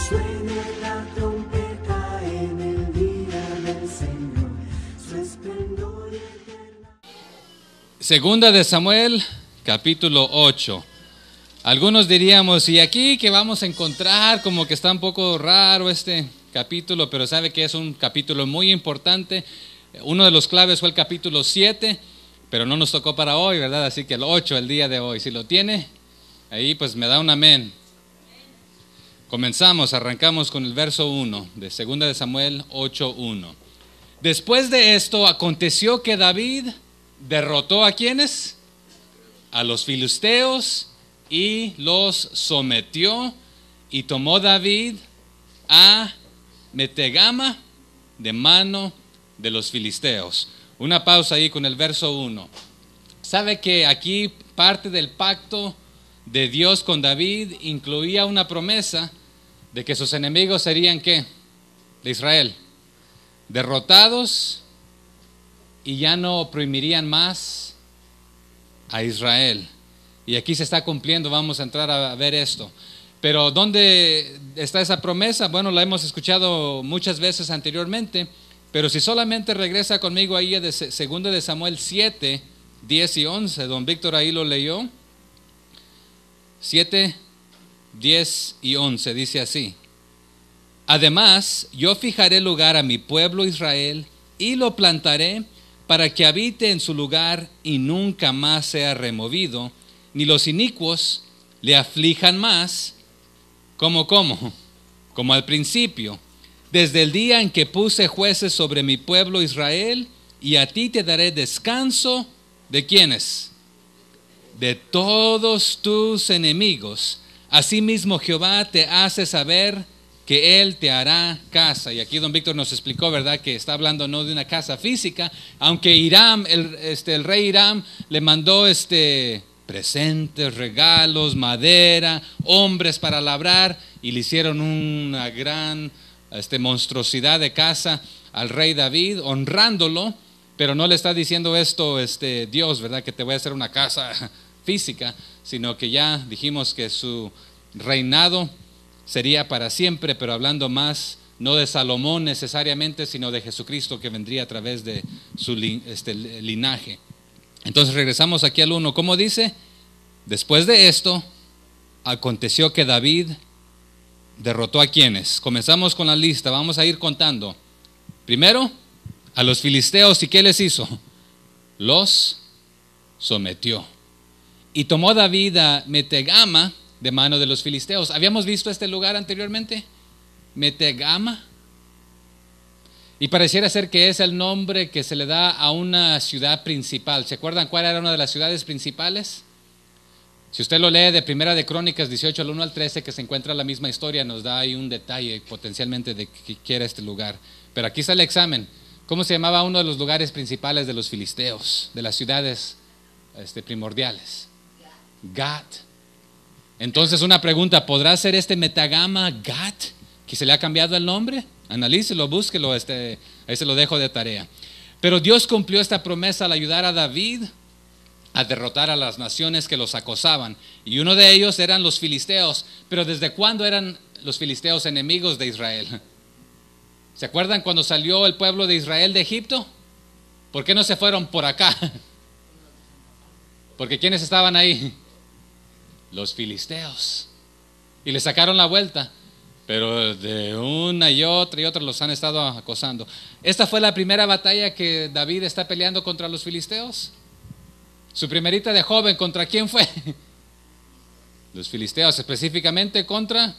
Suene la trompeta en el día del Señor, su esplendor eterno. Segunda de Samuel, capítulo 8. Algunos diríamos, ¿y aquí qué vamos a encontrar? Como que está un poco raro este capítulo, pero sabe que es un capítulo muy importante. Uno de los claves fue el capítulo 7, pero no nos tocó para hoy, ¿verdad? Así que el 8, el día de hoy. Si lo tiene, ahí pues me da un amén. Comenzamos, arrancamos con el verso 1 de Segunda de Samuel 8:1. Después de esto aconteció que David derrotó ¿a quiénes? A los filisteos y los sometió, y tomó David a Metegama de mano de los filisteos. Una pausa ahí con el verso 1. ¿Sabe que aquí parte del pacto de Dios con David incluía una promesa de que sus enemigos serían ¿qué? De Israel, derrotados y ya no oprimirían más a Israel? Y aquí se está cumpliendo, vamos a entrar a ver esto. Pero ¿dónde está esa promesa? Bueno, la hemos escuchado muchas veces anteriormente, pero si solamente regresa conmigo ahí a Segunda de Samuel 7, 10 y 11, don Víctor ahí lo leyó. 7, 10 y 11, dice así: además, yo fijaré lugar a mi pueblo Israel y lo plantaré para que habite en su lugar y nunca más sea removido, ni los inicuos le aflijan más, como al principio, desde el día en que puse jueces sobre mi pueblo Israel, y a ti te daré descanso, ¿de quiénes? De todos tus enemigos. Asimismo Jehová te hace saber que Él te hará casa. Y aquí don Víctor nos explicó, ¿verdad?, que está hablando no de una casa física, aunque Hiram, el rey Hiram le mandó presentes, regalos, madera, hombres para labrar, y le hicieron una gran monstruosidad de casa al rey David, honrándolo, pero no le está diciendo esto Dios, ¿verdad?, que te voy a hacer una casa física, sino que ya dijimos que su reinado sería para siempre, pero hablando más no de Salomón necesariamente, sino de Jesucristo, que vendría a través de su linaje. Entonces regresamos aquí al 1. ¿Cómo dice? Después de esto aconteció que David derrotó a quienes. Comenzamos con la lista, vamos a ir contando. Primero, a los filisteos. ¿Y qué les hizo? Los sometió. Y tomó David a Metegama de mano de los filisteos. ¿Habíamos visto este lugar anteriormente? Metegama. Y pareciera ser que es el nombre que se le da a una ciudad principal. ¿Se acuerdan cuál era una de las ciudades principales? Si usted lo lee de Primera de Crónicas 18 al 1 al 13, que se encuentra la misma historia, nos da ahí un detalle potencialmente de que era este lugar. Pero aquí está el examen. ¿Cómo se llamaba uno de los lugares principales de los filisteos, de las ciudades primordiales? Gat. Entonces una pregunta, ¿podrá ser Metegama Gat, que se le ha cambiado el nombre? Analícelo, búsquelo, ahí se lo dejo de tarea. Pero Dios cumplió esta promesa al ayudar a David a derrotar a las naciones que los acosaban, y uno de ellos eran los filisteos. Pero ¿desde cuándo eran los filisteos enemigos de Israel? ¿Se acuerdan cuando salió el pueblo de Israel de Egipto? ¿Por qué no se fueron por acá? Porque ¿quiénes estaban ahí? Los filisteos. Y le sacaron la vuelta, pero de una y otra los han estado acosando. Esta fue la primera batalla que David está peleando contra los filisteos. Su primerita de joven, ¿contra quién fue? Los filisteos, específicamente contra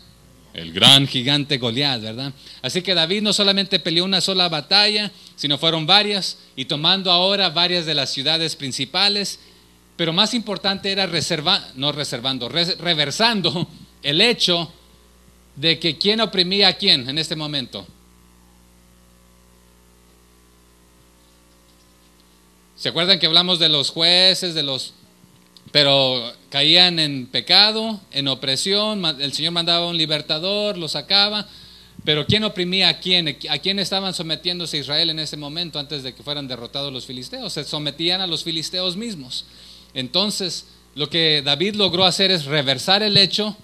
el gran gigante Goliat, ¿verdad? Así que David no solamente peleó una sola batalla, sino fueron varias, y tomando ahora varias de las ciudades principales. Pero más importante era reversando el hecho de que ¿quién oprimía a quién en este momento? ¿Se acuerdan que hablamos de los jueces, pero caían en pecado, en opresión? El Señor mandaba un libertador, los sacaba. Pero ¿quién oprimía a quién? ¿A quién estaban sometiéndose Israel en ese momento antes de que fueran derrotados los filisteos? Se sometían a los filisteos mismos. Entonces, lo que David logró hacer es reversar el hecho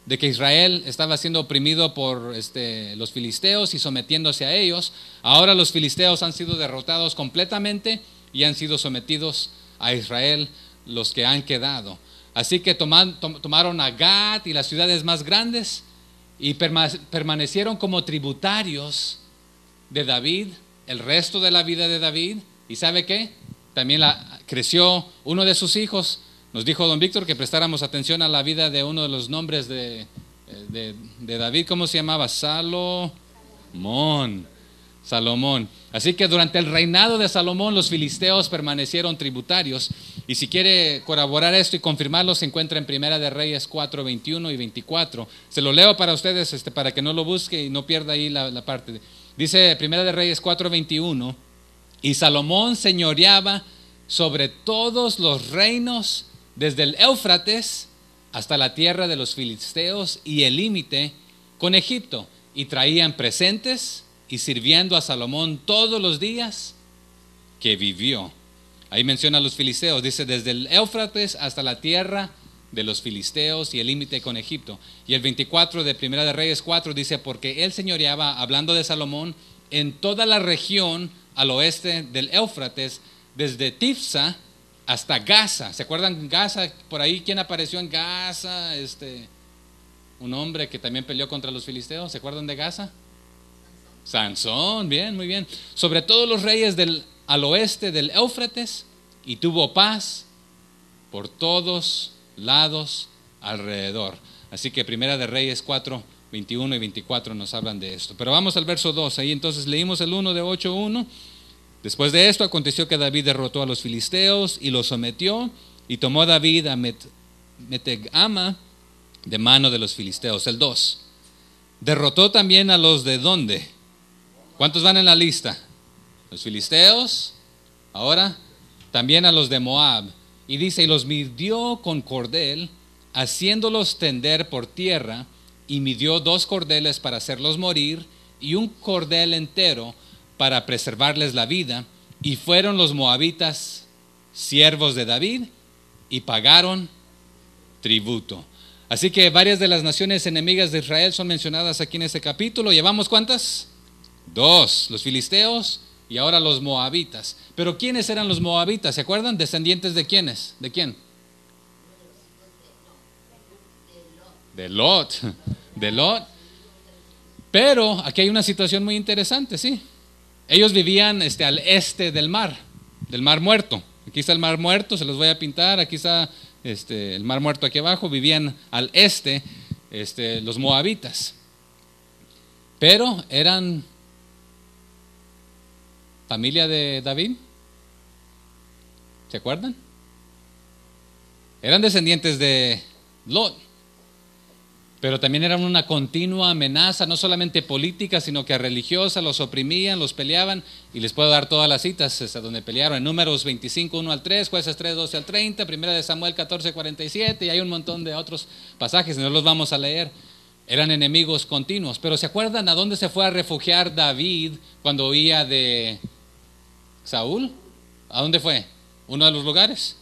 de que Israel estaba siendo oprimido por los filisteos y sometiéndose a ellos. Ahora los filisteos han sido derrotados completamente y han sido sometidos a Israel los que han quedado. Así que tomaron a Gat y las ciudades más grandes y permanecieron como tributarios de David el resto de la vida de David. ¿Y sabe qué? También creció uno de sus hijos. Nos dijo don Víctor que prestáramos atención a la vida de uno de los nombres de David. ¿Cómo se llamaba? Salomón. Así que durante el reinado de Salomón los filisteos permanecieron tributarios. Y si quiere corroborar esto y confirmarlo, se encuentra en Primera de Reyes 4, 21 y 24. Se lo leo para ustedes para que no lo busque y no pierda ahí la parte. Dice Primera de Reyes 4, 21. Y Salomón señoreaba sobre todos los reinos desde el Éufrates hasta la tierra de los filisteos y el límite con Egipto, y traían presentes y sirviendo a Salomón todos los días que vivió. Ahí menciona a los filisteos, dice desde el Éufrates hasta la tierra de los filisteos y el límite con Egipto. Y el 24 de Primera de Reyes 4 dice, porque él señoreaba, hablando de Salomón, en toda la región al oeste del Éufrates, desde Tifsa hasta Gaza. ¿Se acuerdan Gaza? Por ahí, ¿quién apareció en Gaza? Un hombre que también peleó contra los filisteos. ¿Se acuerdan de Gaza? Sansón, bien, muy bien. Sobre todos los reyes al oeste del Éufrates, y tuvo paz por todos lados alrededor. Así que Primera de Reyes 4, 21 y 24 nos hablan de esto. Pero vamos al verso 2. Ahí entonces leímos el 1 de 8:1. Después de esto aconteció que David derrotó a los filisteos y los sometió, y tomó David a Metegama de mano de los filisteos. El 2. Derrotó también a los de ¿dónde? ¿Cuántos van en la lista? Los filisteos. Ahora también a los de Moab. Y dice, y los midió con cordel, haciéndolos tender por tierra, y midió 2 cordeles para hacerlos morir, y 1 cordel entero para preservarles la vida. Y fueron los moabitas siervos de David y pagaron tributo. Así que varias de las naciones enemigas de Israel son mencionadas aquí en este capítulo. ¿Llevamos cuántas? 2, los filisteos y ahora los moabitas. Pero ¿quiénes eran los moabitas? ¿Se acuerdan? ¿Descendientes de quiénes? ¿De quién? De Lot. De Lot. Pero aquí hay una situación muy interesante, ¿sí? Ellos vivían al este del Mar Muerto. Aquí está el Mar Muerto, se los voy a pintar. Aquí está el Mar Muerto aquí abajo. Vivían al este los moabitas. Pero eran familia de David. ¿Se acuerdan? Eran descendientes de Lot. Pero también eran una continua amenaza, no solamente política, sino que religiosa. Los oprimían, los peleaban, y les puedo dar todas las citas hasta donde pelearon. En Números 25, 1 al 3, Jueces 3, 12 al 30, Primera de Samuel 14, 47, y hay un montón de otros pasajes, no los vamos a leer. Eran enemigos continuos. Pero ¿se acuerdan a dónde se fue a refugiar David cuando huía de Saúl? ¿A dónde fue? ¿Uno de los lugares?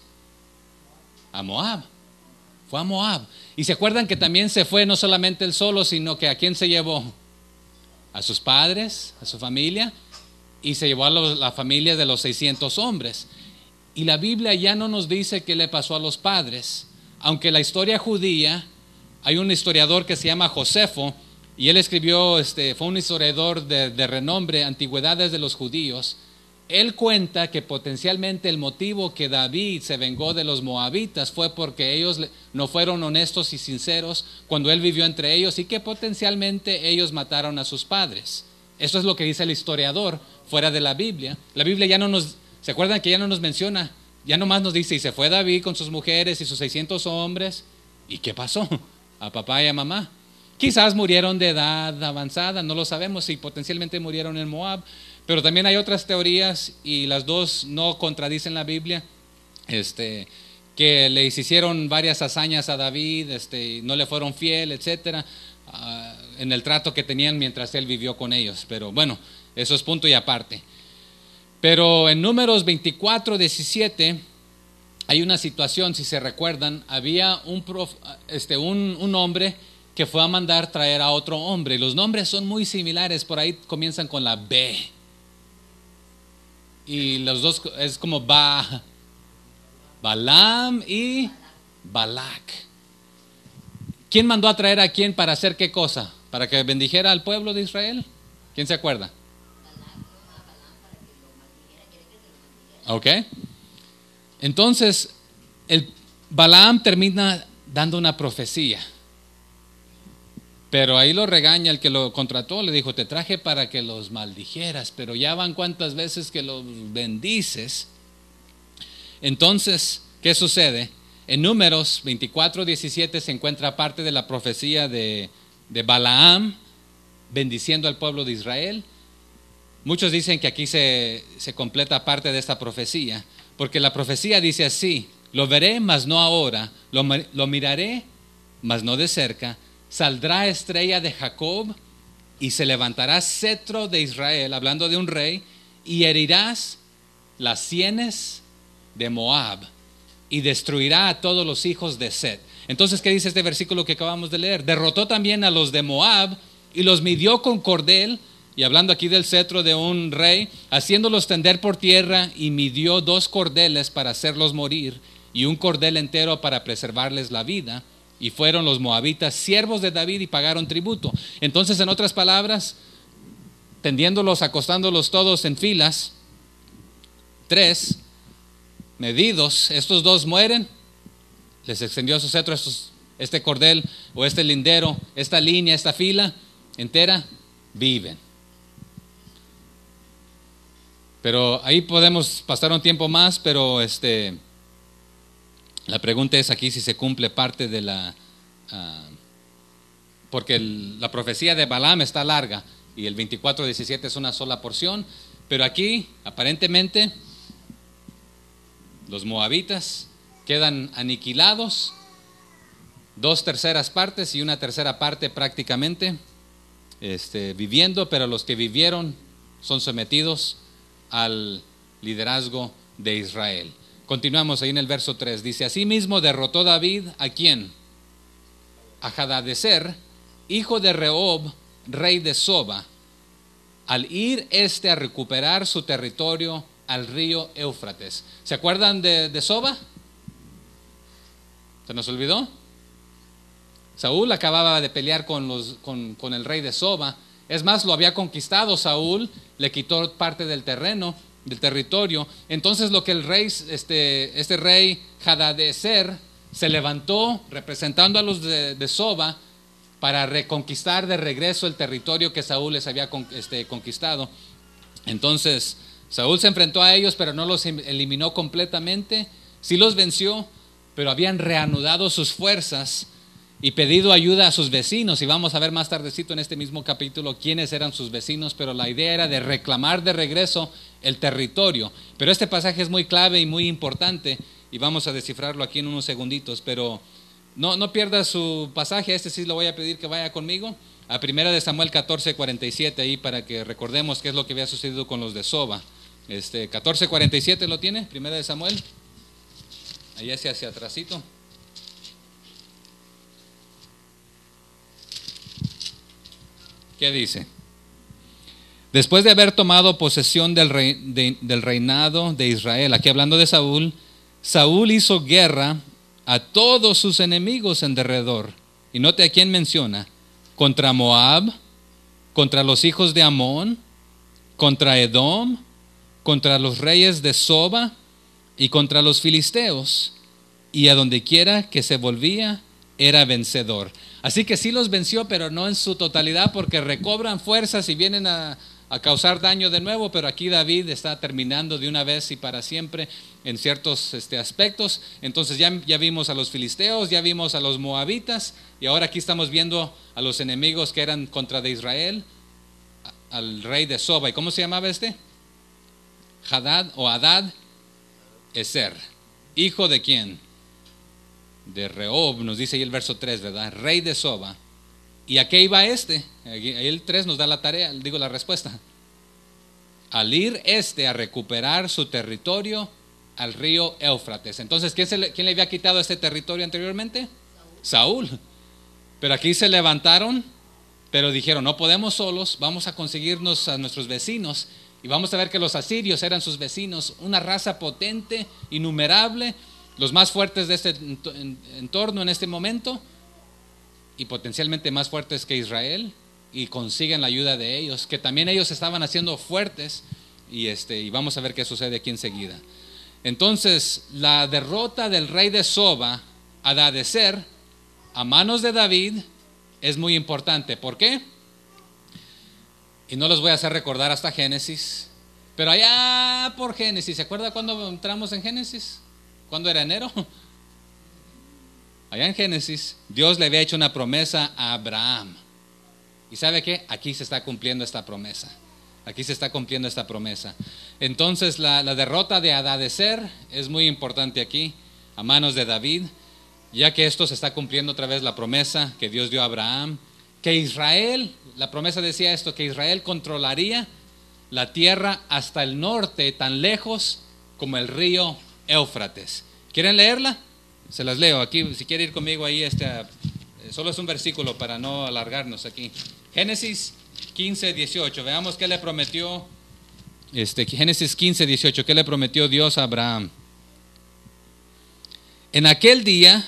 A Moab. Fue a Moab. Y se acuerdan que también se fue no solamente él solo, sino que ¿a quién se llevó? A sus padres, a su familia, y se llevó a la familia de los 600 hombres. Y la Biblia ya no nos dice qué le pasó a los padres, aunque la historia judía, hay un historiador que se llama Josefo, y él escribió, fue un historiador de renombre, Antigüedades de los Judíos. Él cuenta que potencialmente el motivo que David se vengó de los moabitas fue porque ellos no fueron honestos y sinceros cuando él vivió entre ellos, y que potencialmente ellos mataron a sus padres. Eso es lo que dice el historiador fuera de la Biblia. La Biblia ya no nos, ¿se acuerdan que ya no nos menciona? Ya nomás nos dice, y se fue David con sus mujeres y sus 600 hombres. ¿Y qué pasó? A papá y a mamá. Quizás murieron de edad avanzada, no lo sabemos, y potencialmente murieron en Moab. Pero también hay otras teorías, y las dos no contradicen la Biblia, que le hicieron varias hazañas a David, no le fueron fiel, etcétera, en el trato que tenían mientras él vivió con ellos. Pero bueno, eso es punto y aparte. Pero en Números 24, 17 hay una situación, si se recuerdan. Había un hombre que fue a mandar traer a otro hombre. Y los nombres son muy similares, por ahí comienzan con la B. Y los dos es como Balaam y Balac. ¿Quién mandó a traer a quién para hacer qué cosa? ¿Para que bendijera al pueblo de Israel? ¿Quién se acuerda? Ok. Entonces, el Balaam termina dando una profecía. Pero ahí lo regaña el que lo contrató, le dijo, te traje para que los maldijeras, pero ya van cuántas veces que los bendices. Entonces, ¿qué sucede? En Números 24:17 se encuentra parte de la profecía de Balaam bendiciendo al pueblo de Israel. Muchos dicen que aquí se completa parte de esta profecía, porque la profecía dice así: lo veré, mas no ahora, lo miraré, mas no de cerca. Saldrá estrella de Jacob y se levantará cetro de Israel, hablando de un rey, y herirás las sienes de Moab y destruirá a todos los hijos de Set. Entonces, ¿qué dice este versículo que acabamos de leer? Derrotó también a los de Moab y los midió con cordel, y hablando aquí del cetro de un rey, haciéndolos tender por tierra, y midió 2 cordeles para hacerlos morir y un cordel entero para preservarles la vida. Y fueron los moabitas siervos de David y pagaron tributo. Entonces, en otras palabras, tendiéndolos, acostándolos todos en filas, 3 medidos, estos 2 mueren, les extendió su cetro, este cordel o este lindero, esta línea, esta fila entera, viven. Pero ahí podemos pasar un tiempo más, pero la pregunta es aquí si se cumple parte de porque la profecía de Balaam está larga y el 24:17 es una sola porción, pero aquí aparentemente los moabitas quedan aniquilados, 2/3 partes y 1/3 parte prácticamente viviendo, pero los que vivieron son sometidos al liderazgo de Israel. Continuamos ahí en el verso 3. Dice: asimismo derrotó David ¿a quién? A Hadadezer, hijo de Rehob, rey de Soba, al ir a recuperar su territorio al río Éufrates. ¿Se acuerdan de Soba? ¿Se nos olvidó? Saúl acababa de pelear con el rey de Soba. Es más, lo había conquistado Saúl, le quitó parte del terreno, del territorio. Entonces lo que el rey, este rey Hadadezer, se levantó representando a los de Soba para reconquistar de regreso el territorio que Saúl les había conquistado. Entonces Saúl se enfrentó a ellos, pero no los eliminó completamente. Sí los venció, pero habían reanudado sus fuerzas y pedido ayuda a sus vecinos, y vamos a ver más tardecito en este mismo capítulo quiénes eran sus vecinos, pero la idea era de reclamar de regreso el territorio. Pero este pasaje es muy clave y muy importante, y vamos a descifrarlo aquí en unos segunditos, pero no pierda su pasaje. Sí lo voy a pedir que vaya conmigo a 1 Samuel 14:47, ahí para que recordemos qué es lo que había sucedido con los de Soba. 14:47 lo tiene, 1 Samuel, ahí hacia atrásito. ¿Qué dice? Después de haber tomado posesión del reinado de Israel, aquí hablando de Saúl, Saúl hizo guerra a todos sus enemigos en derredor. Y note a quién menciona: contra Moab, contra los hijos de Amón, contra Edom, contra los reyes de Soba y contra los filisteos. Y a donde quiera que se volvía, era vencedor. Así que sí los venció, pero no en su totalidad, porque recobran fuerzas y vienen a causar daño de nuevo. Pero aquí David está terminando de una vez y para siempre en ciertos aspectos. Entonces ya vimos a los filisteos, ya vimos a los moabitas, y ahora aquí estamos viendo a los enemigos que eran contra de Israel, al rey de Soba. ¿Y cómo se llamaba Hadad Ezer, hijo de quién? De Rehob, nos dice ahí el verso 3, ¿verdad? Rey de Soba. ¿Y a qué iba Ahí el 3 nos da la respuesta. Al ir a recuperar su territorio al río Éufrates. Entonces, ¿quién le había quitado este territorio anteriormente? Saúl. Pero aquí se levantaron, pero dijeron, no podemos solos, vamos a conseguirnos a nuestros vecinos. Y vamos a ver que los asirios eran sus vecinos, una raza potente, innumerable, los más fuertes de este entorno en este momento, y potencialmente más fuertes que Israel, y consiguen la ayuda de ellos, que también ellos estaban haciendo fuertes, y vamos a ver qué sucede aquí enseguida. Entonces, la derrota del rey de Soba, Hadadezer, a manos de David, es muy importante. ¿Por qué? Y no los voy a hacer recordar hasta Génesis, pero allá por Génesis, ¿se acuerda cuando entramos en Génesis? ¿Cuándo era enero? Allá en Génesis, Dios le había hecho una promesa a Abraham. ¿Y sabe qué? Aquí se está cumpliendo esta promesa. Aquí se está cumpliendo esta promesa. Entonces la derrota de Hadadezer es muy importante aquí, a manos de David, ya que esto se está cumpliendo otra vez la promesa que Dios dio a Abraham, que Israel, la promesa decía esto, que Israel controlaría la tierra hasta el norte, tan lejos como el río Éufrates. ¿Quieren leerla? Se las leo aquí, si quiere ir conmigo ahí, solo es un versículo para no alargarnos aquí. Génesis 15, 18, veamos qué le prometió, Génesis 15, 18, qué le prometió Dios a Abraham. En aquel día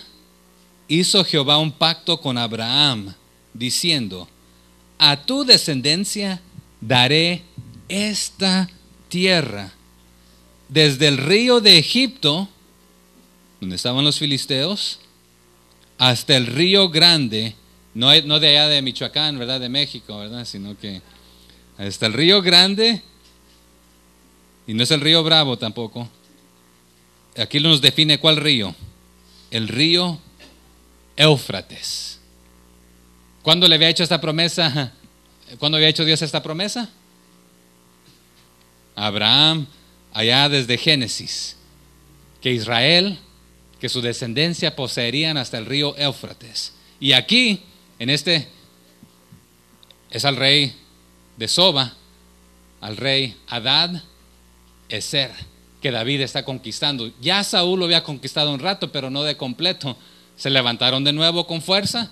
hizo Jehová un pacto con Abraham, diciendo, a tu descendencia daré esta tierra, desde el río de Egipto, donde estaban los filisteos, hasta el río grande, no de allá de Michoacán, ¿verdad? De México, ¿verdad? Sino que hasta el río grande, y no es el río Bravo tampoco. Aquí nos define cuál río, el río Éufrates. ¿Cuándo le había hecho esta promesa? ¿Cuándo había hecho Dios esta promesa? Abraham, allá desde Génesis, que Israel, que su descendencia poseerían hasta el río Éufrates. Y aquí, es al rey de Soba, al rey Hadad-Ezer, que David está conquistando. Ya Saúl lo había conquistado un rato, pero no de completo. Se levantaron de nuevo con fuerza,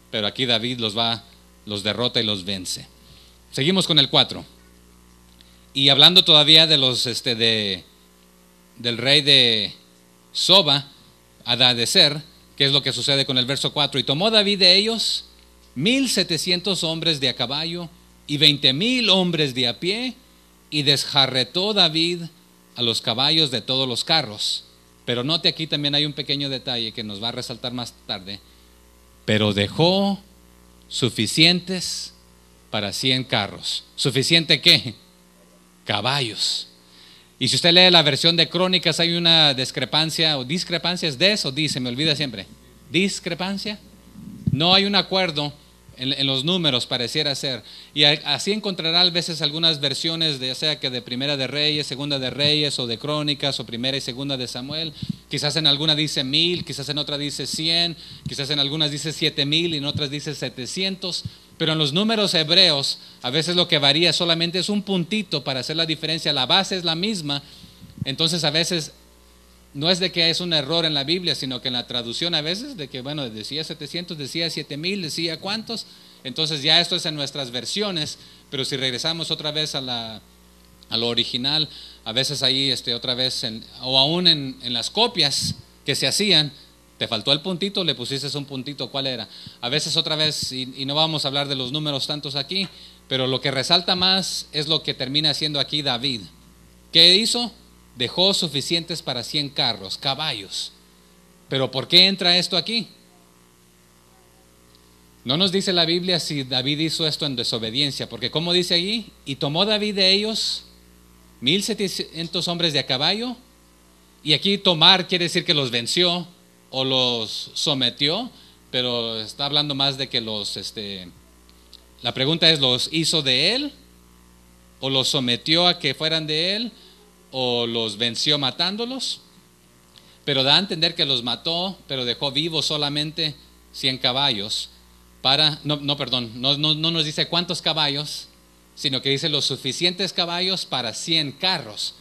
pero aquí David los derrota y los vence. Seguimos con el 4. Y hablando todavía de del rey de Soba, Hadadezer, ¿qué es lo que sucede con el verso 4? Y tomó David de ellos 1,700 hombres de a caballo y 20,000 hombres de a pie, y desjarretó David a los caballos de todos los carros. Pero note, aquí también hay un pequeño detalle que nos va a resaltar más tarde. Pero dejó suficientes para 100 carros. ¿Suficiente qué? Caballos. Y si usted lee la versión de Crónicas, hay una discrepancia, o discrepancia, ¿es des o dice? Me olvida siempre. ¿Discrepancia? No hay un acuerdo en los números, pareciera ser. Y así encontrará a veces algunas versiones, ya sea que de Primera de Reyes, Segunda de Reyes, o de Crónicas, o Primera y Segunda de Samuel. Quizás en alguna dice 1,000, quizás en otra dice 100, quizás en algunas dice 7,000 y en otras dice 700. Pero en los números hebreos, a veces lo que varía solamente es un puntito para hacer la diferencia. La base es la misma. Entonces a veces no es de que es un error en la Biblia, sino que en la traducción a veces de que, bueno, decía 700, decía 7,000, decía cuántos. Entonces ya esto es en nuestras versiones, pero si regresamos otra vez a lo original, a veces ahí otra vez, o aún en las copias que se hacían, te faltó el puntito, le pusiste un puntito, ¿cuál era? A veces otra vez, y no vamos a hablar de los números tantos aquí, pero lo que resalta más es lo que termina haciendo aquí David. ¿Qué hizo? Dejó suficientes para 100 carros, caballos. Pero ¿por qué entra esto aquí? No nos dice la Biblia si David hizo esto en desobediencia, porque como dice allí, y tomó David de ellos 1,700 hombres de a caballo, y aquí tomar quiere decir que los venció o los sometió, pero está hablando más de que la pregunta es, ¿los hizo de él? ¿O los sometió a que fueran de él? ¿O los venció matándolos? Pero da a entender que los mató, pero dejó vivos solamente 100 caballos no nos dice cuántos caballos, sino que dice los suficientes caballos para 100 carros.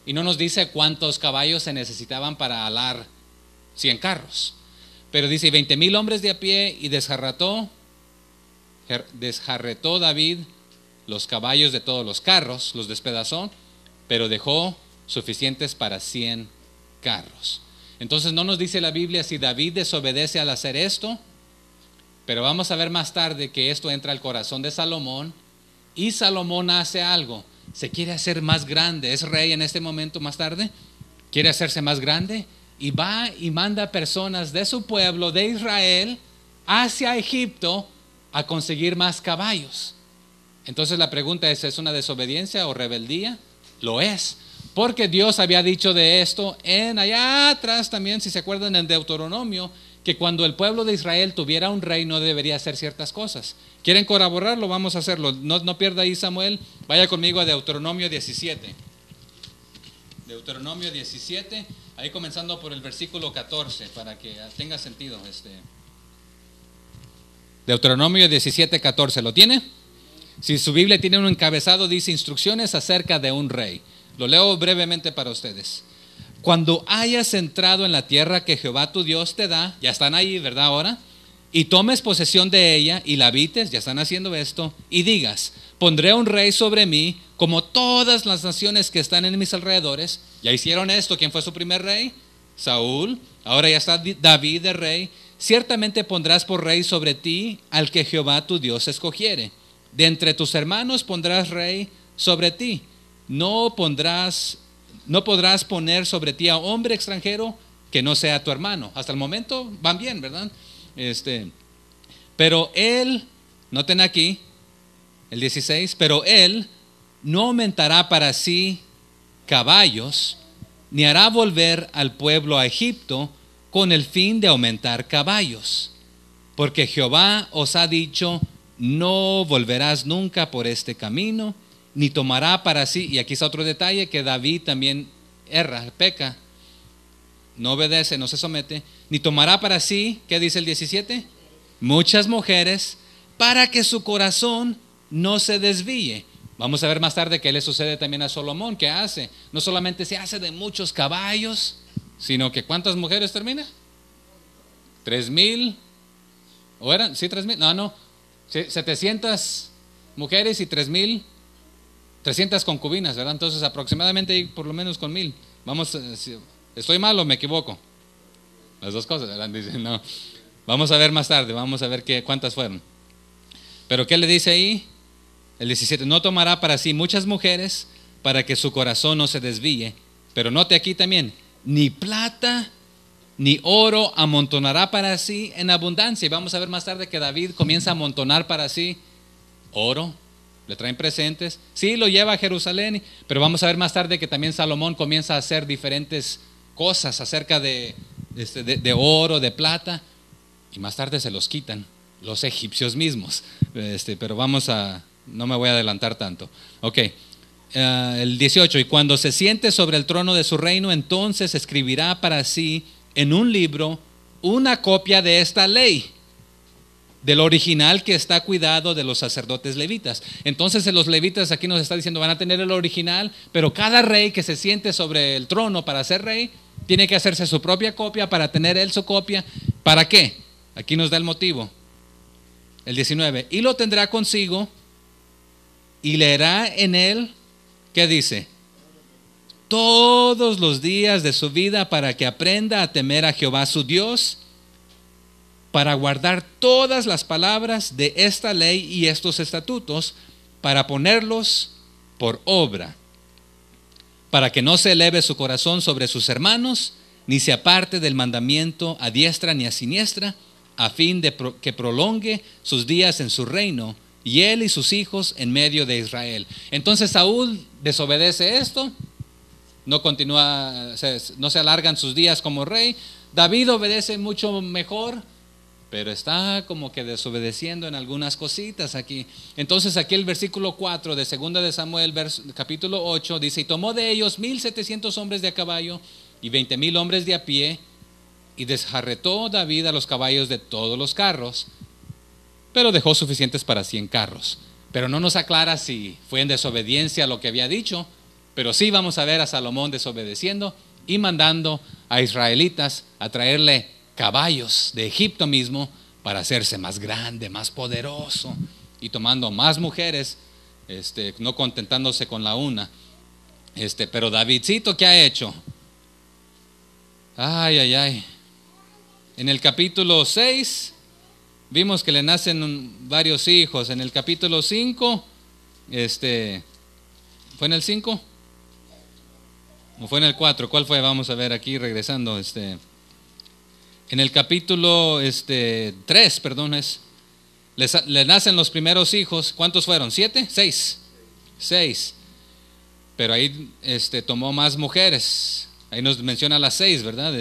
Y no nos dice cuántos caballos se necesitaban para alar 100 carros. Pero dice, 20,000 hombres de a pie, y desjarretó David los caballos de todos los carros, los despedazó, pero dejó suficientes para 100 carros. Entonces no nos dice la Biblia si David desobedece al hacer esto, pero vamos a ver más tarde que esto entra al corazón de Salomón, y Salomón hace algo, se quiere hacer más grande, es rey en este momento más tarde, quiere hacerse más grande, y va y manda personas de su pueblo, de Israel, hacia Egipto a conseguir más caballos. Entonces la pregunta ¿es una desobediencia o rebeldía? Lo es, porque Dios había dicho de esto en allá atrás también, si se acuerdan, en Deuteronomio, que cuando el pueblo de Israel tuviera un rey no debería hacer ciertas cosas. ¿Quieren corroborarlo? Vamos a hacerlo. No pierda ahí, Samuel. Vaya conmigo a Deuteronomio 17. Deuteronomio 17, ahí comenzando por el versículo 14, para que tenga sentido. Deuteronomio 17, 14, ¿lo tiene? Si su Biblia tiene un encabezado, dice instrucciones acerca de un rey. Lo leo brevemente para ustedes. Cuando hayas entrado en la tierra que Jehová tu Dios te da, ya están ahí, ¿verdad? Ahora, y tomes posesión de ella y la habites, ya están haciendo esto, y digas, pondré un rey sobre mí, como todas las naciones que están en mis alrededores. Ya hicieron esto. ¿Quién fue su primer rey? Saúl. Ahora ya está David de rey. Ciertamente pondrás por rey sobre ti al que Jehová tu Dios escogiere. De entre tus hermanos pondrás rey sobre ti. No podrás poner sobre ti a hombre extranjero que no sea tu hermano. Hasta el momento van bien, ¿verdad? Pero él, noten aquí, el 16, pero él no aumentará para sí caballos, ni hará volver al pueblo a Egipto con el fin de aumentar caballos. Porque Jehová os ha dicho, no volverás nunca por este camino, ni tomará para sí, y aquí está otro detalle, que David también erra, peca, no obedece, no se somete, ni tomará para sí, ¿qué dice el 17? Muchas mujeres, para que su corazón no se desvíe. Vamos a ver más tarde qué le sucede también a Salomón. ¿Qué hace? No solamente se hace de muchos caballos, sino que ¿cuántas mujeres termina? 3,000, ¿o eran? Sí, 3,000, no, 700 mujeres y 3,300 concubinas, ¿verdad? Entonces aproximadamente por lo menos con 1,000. Vamos, ¿estoy mal o me equivoco? Las dos cosas, ¿verdad? Dicen, no. Vamos a ver más tarde, vamos a ver cuántas fueron. Pero ¿qué le dice ahí? El 17, no tomará para sí muchas mujeres para que su corazón no se desvíe. Pero note aquí también, ni plata ni oro amontonará para sí en abundancia. Y vamos a ver más tarde que David comienza a amontonar para sí oro, le traen presentes. Sí, lo lleva a Jerusalén, pero vamos a ver más tarde que también Salomón comienza a hacer diferentes cosas acerca de oro, de plata. Y más tarde se los quitan los egipcios mismos. Pero no me voy a adelantar tanto. Ok, el 18, y cuando se siente sobre el trono de su reino, entonces escribirá para sí en un libro una copia de esta ley, del original que está a cuidado de los sacerdotes levitas. Entonces los levitas aquí nos está diciendo van a tener el original, pero cada rey que se siente sobre el trono para ser rey, tiene que hacerse su propia copia para tener él su copia. ¿Para qué? Aquí nos da el motivo. El 19, y lo tendrá consigo y leerá en él, ¿qué dice? Todos los días de su vida, para que aprenda a temer a Jehová su Dios, para guardar todas las palabras de esta ley y estos estatutos, para ponerlos por obra, para que no se eleve su corazón sobre sus hermanos, ni se aparte del mandamiento a diestra ni a siniestra, a fin de que prolongue sus días en su reino, y él y sus hijos en medio de Israel. Entonces Saúl desobedece esto, no continúa, no se alargan sus días como rey. David obedece mucho mejor, pero está como que desobedeciendo en algunas cositas aquí. Entonces aquí el versículo 4 de 2 de Samuel, capítulo 8, dice, y tomó de ellos 1,700 hombres de a caballo y 20,000 hombres de a pie, y desjarretó David a los caballos de todos los carros, pero dejó suficientes para 100 carros. Pero no nos aclara si fue en desobediencia a lo que había dicho, pero sí vamos a ver a Salomón desobedeciendo y mandando a israelitas a traerle caballos de Egipto mismo para hacerse más grande, más poderoso y tomando más mujeres, no contentándose con la una. Pero Davidcito, ¿qué ha hecho? Ay, ay, ay. En el capítulo 6 vimos que le nacen varios hijos. En el capítulo 5, ¿fue en el 5? ¿O fue en el 4? ¿Cuál fue? Vamos a ver aquí regresando. En el capítulo 3, perdón, le nacen los primeros hijos. ¿Cuántos fueron? ¿7? ¿6? 6. Pero ahí tomó más mujeres. Ahí nos menciona las 6, ¿verdad?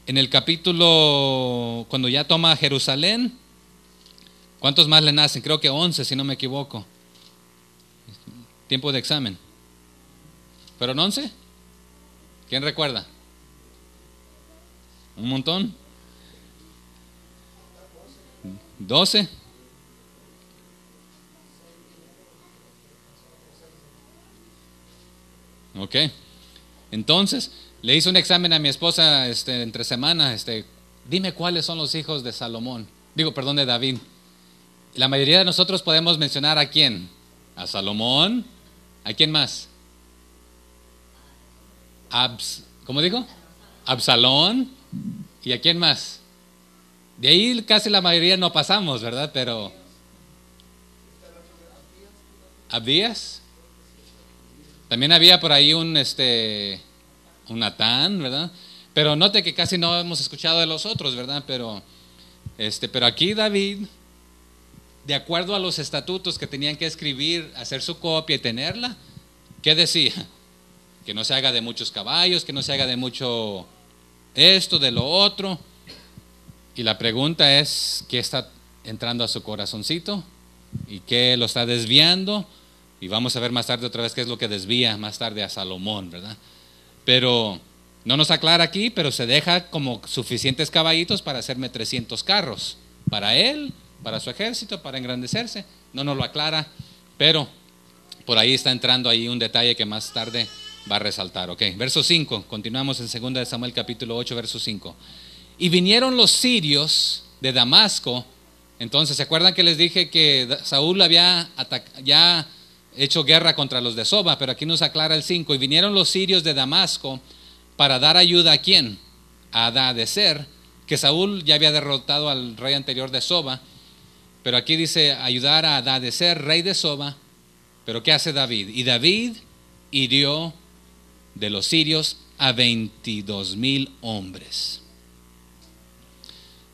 En el capítulo, cuando ya toma Jerusalén, ¿cuántos más le nacen? Creo que 11, si no me equivoco. Tiempo de examen. ¿Fueron 11? ¿Quién recuerda? ¿Un montón? 12. Ok. Entonces, le hice un examen a mi esposa entre semana. Dime cuáles son los hijos de Salomón. De David. La mayoría de nosotros podemos mencionar a quién. A Salomón. ¿A quién más? ¿Cómo dijo? Absalón. ¿Y a quién más? De ahí casi la mayoría no pasamos, ¿verdad? Pero Abdías. También había por ahí un Natán, ¿verdad? Pero note que casi no hemos escuchado de los otros, ¿verdad? Pero aquí David, de acuerdo a los estatutos que tenían que escribir, hacer su copia y tenerla, ¿qué decía? Que no se haga de muchos caballos, que no se haga de mucho esto, de lo otro. Y la pregunta es, ¿qué está entrando a su corazoncito? ¿Y qué lo está desviando? Y vamos a ver más tarde otra vez qué es lo que desvía más tarde a Salomón, ¿verdad? Pero no nos aclara aquí, pero se deja como suficientes caballitos para hacerme 300 carros. Para él, para su ejército, para engrandecerse. No nos lo aclara, pero por ahí está entrando ahí un detalle que más tarde va a resaltar. Ok, verso 5, continuamos en 2 de Samuel capítulo 8, verso 5. Y vinieron los sirios de Damasco. Entonces, ¿se acuerdan que les dije que Saúl había ya hecho guerra contra los de Soba? Pero aquí nos aclara el 5. Y vinieron los sirios de Damasco para dar ayuda ¿a quién? A Hadadezer, que Saúl ya había derrotado al rey anterior de Soba. Pero aquí dice ayudar a Hadadezer, rey de Soba. Pero ¿qué hace David? Y David hirió de los sirios a 22,000 hombres.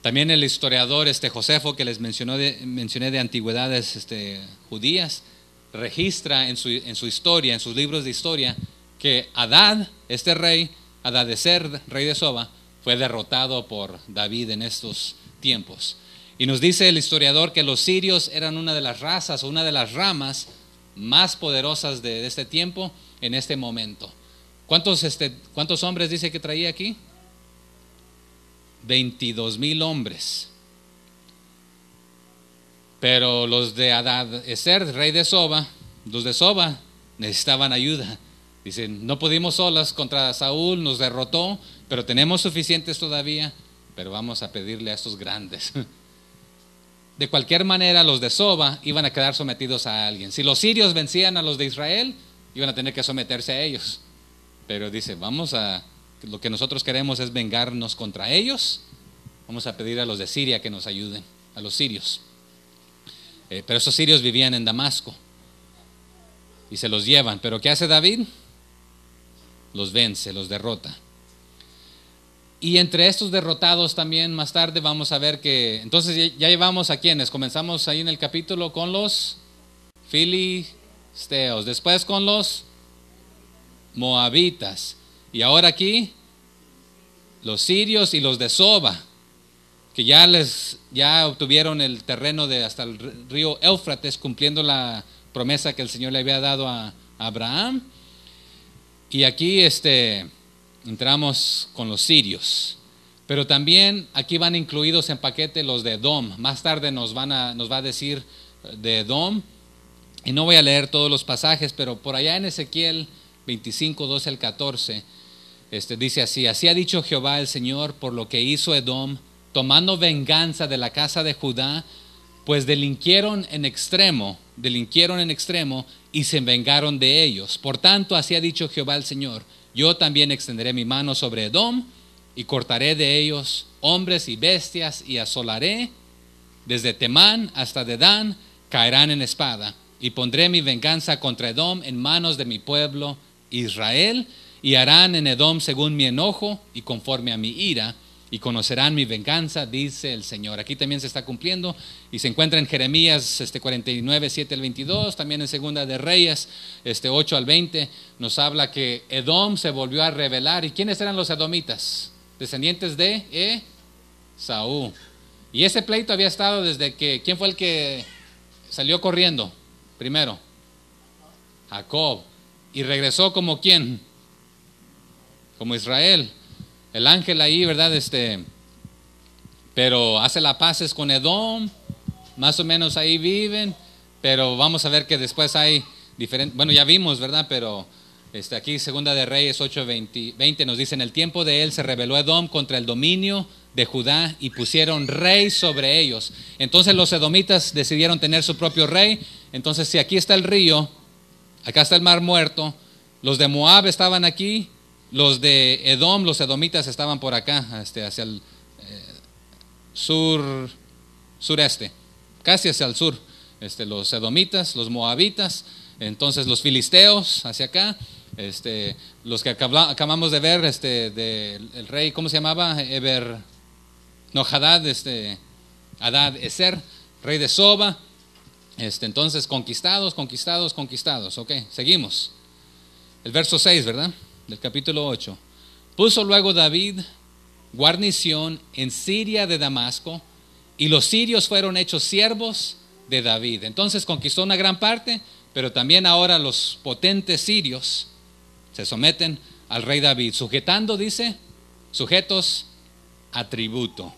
También el historiador Josefo, que les mencioné de antigüedades judías, registra en su historia, en sus libros de historia, que Hadad, rey, Hadadezer, rey de Soba, fue derrotado por David en estos tiempos. Y nos dice el historiador que los sirios eran una de las razas o una de las ramas más poderosas de este tiempo en este momento. ¿Cuántos hombres dice que traía aquí? 22,000 hombres. Pero los de Hadadezer, rey de Soba, los de Soba necesitaban ayuda. Dicen, no pudimos solas contra Saúl, nos derrotó, pero tenemos suficientes todavía, pero vamos a pedirle a estos grandes. De cualquier manera, los de Soba iban a quedar sometidos a alguien. Si los sirios vencían a los de Israel, iban a tener que someterse a ellos. Pero dice, lo que nosotros queremos es vengarnos contra ellos. Vamos a pedir a los de Siria que nos ayuden, a los sirios. Pero esos sirios vivían en Damasco y se los llevan. Pero ¿qué hace David? Los vence, los derrota. Y entre estos derrotados también más tarde vamos a ver que, entonces ya llevamos a quienes, comenzamos ahí en el capítulo con los filisteos, después con los moabitas, y ahora aquí los sirios y los de Soba, que ya obtuvieron el terreno de hasta el río Éufrates, cumpliendo la promesa que el Señor le había dado a Abraham. Y aquí entramos con los sirios, pero también aquí van incluidos en paquete los de Edom. Más tarde nos va a decir de Edom, y no voy a leer todos los pasajes, pero por allá en Ezequiel 25, 12 al 14, Dice así: así ha dicho Jehová el Señor por lo que hizo Edom, tomando venganza de la casa de Judá, pues delinquieron en extremo y se vengaron de ellos. Por tanto, así ha dicho Jehová el Señor: yo también extenderé mi mano sobre Edom y cortaré de ellos hombres y bestias y asolaré desde Temán hasta Dedán, caerán en espada. Y pondré mi venganza contra Edom en manos de mi pueblo Israel, y harán en Edom según mi enojo y conforme a mi ira, y conocerán mi venganza, dice el Señor. Aquí también se está cumpliendo y se encuentra en Jeremías 49, 7 al 22, también en Segunda de Reyes 8 al 20, nos habla que Edom se volvió a rebelar. ¿Y quiénes eran los edomitas? Descendientes de Saúl. Y ese pleito había estado desde que, ¿quién fue el que salió corriendo primero? Jacob. Y regresó como ¿quién? Como Israel. El ángel ahí, ¿verdad? Pero hace las paces con Edom, más o menos ahí viven, pero vamos a ver que después hay diferentes, bueno, ya vimos, ¿verdad? Pero aquí Segunda de Reyes 8:20 nos dice: en el tiempo de él se rebeló Edom contra el dominio de Judá y pusieron rey sobre ellos. Entonces los edomitas decidieron tener su propio rey. Entonces, si aquí está el río, acá está el mar muerto, los de Moab estaban aquí, los de Edom, los edomitas estaban por acá, hacia el sureste, casi hacia el sur. Los edomitas, los moabitas, entonces los filisteos hacia acá, los que acabamos de ver, el rey, ¿cómo se llamaba? Hadad Ezer, rey de Soba. Entonces conquistados. Ok, seguimos. El verso 6, ¿verdad? Del capítulo 8. Puso luego David guarnición en Siria de Damasco, y los sirios fueron hechos siervos de David. Entonces conquistó una gran parte, pero también ahora los potentes sirios se someten al rey David, sujetos a tributo.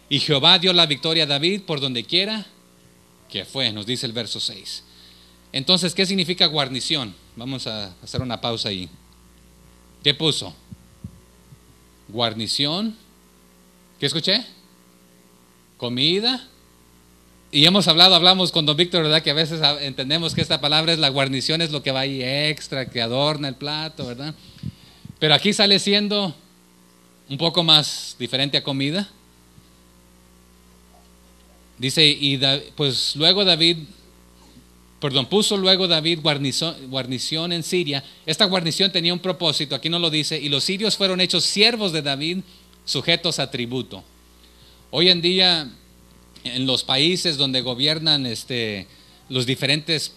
Y Jehová dio la victoria a David por donde quiera que fue, nos dice el verso 6. Entonces, ¿qué significa guarnición? Vamos a hacer una pausa ahí. ¿Qué puso? Guarnición. ¿Qué escuché? Comida. Y hablamos con don Víctor, ¿verdad? Que a veces entendemos que esta palabra es la guarnición, es lo que va ahí extra, que adorna el plato, ¿verdad? Pero aquí sale siendo un poco más diferente a comida. Dice, puso luego David guarnición en Siria. Esta guarnición tenía un propósito, aquí no lo dice, y los sirios fueron hechos siervos de David, sujetos a tributo. Hoy en día, en los países donde gobiernan los diferentes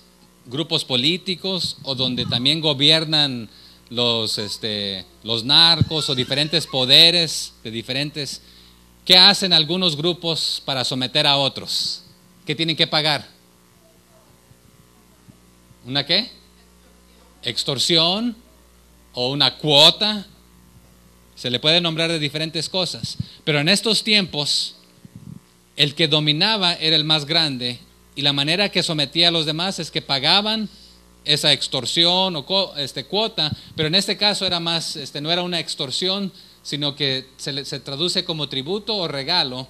grupos políticos, o donde también gobiernan los narcos o diferentes poderes de diferentes, ¿qué hacen algunos grupos para someter a otros? ¿Qué tienen que pagar? ¿Una qué? Extorsión o una cuota. Se le puede nombrar de diferentes cosas. Pero en estos tiempos, el que dominaba era el más grande, y la manera que sometía a los demás es que pagaban esa extorsión o cuota. Pero en este caso era más, no era una extorsión, sino que se traduce como tributo o regalo.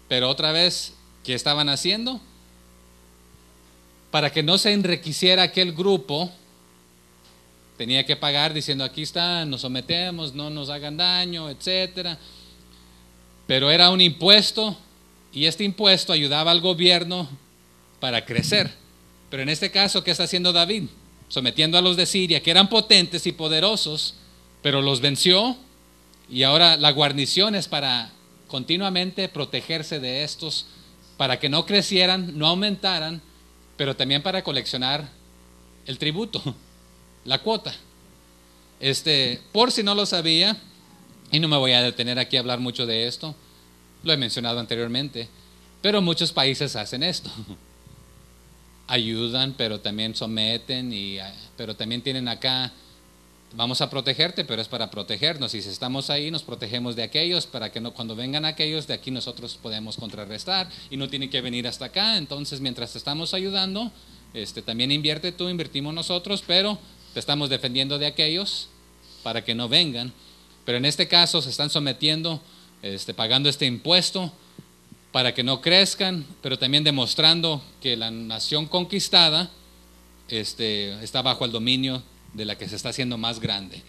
Pero otra vez, ¿qué estaban haciendo? Para que no se enriqueciera aquel grupo, tenía que pagar diciendo: aquí está, nos sometemos, no nos hagan daño, etcétera. Pero era un impuesto, y este impuesto ayudaba al gobierno para crecer. Pero en este caso, ¿qué está haciendo David? Sometiendo a los de Siria, que eran potentes y poderosos, pero los venció. Y ahora la guarnición es para continuamente protegerse de estos, para que no crecieran, no aumentaran, pero también para coleccionar el tributo, la cuota. Por si no lo sabía, y no me voy a detener aquí a hablar mucho de esto, lo he mencionado anteriormente, pero muchos países hacen esto. Ayudan, pero también someten, pero también tienen acá: vamos a protegerte, pero es para protegernos, y si estamos ahí nos protegemos de aquellos, para que no, cuando vengan aquellos de aquí nosotros podemos contrarrestar, y no tienen que venir hasta acá. Entonces, mientras te estamos ayudando, también invierte tú, invertimos nosotros, pero te estamos defendiendo de aquellos para que no vengan. pero en este caso se están sometiendo, pagando este impuesto para que no crezcan, pero también demostrando que la nación conquistada está bajo el dominio de la que se está haciendo más grande.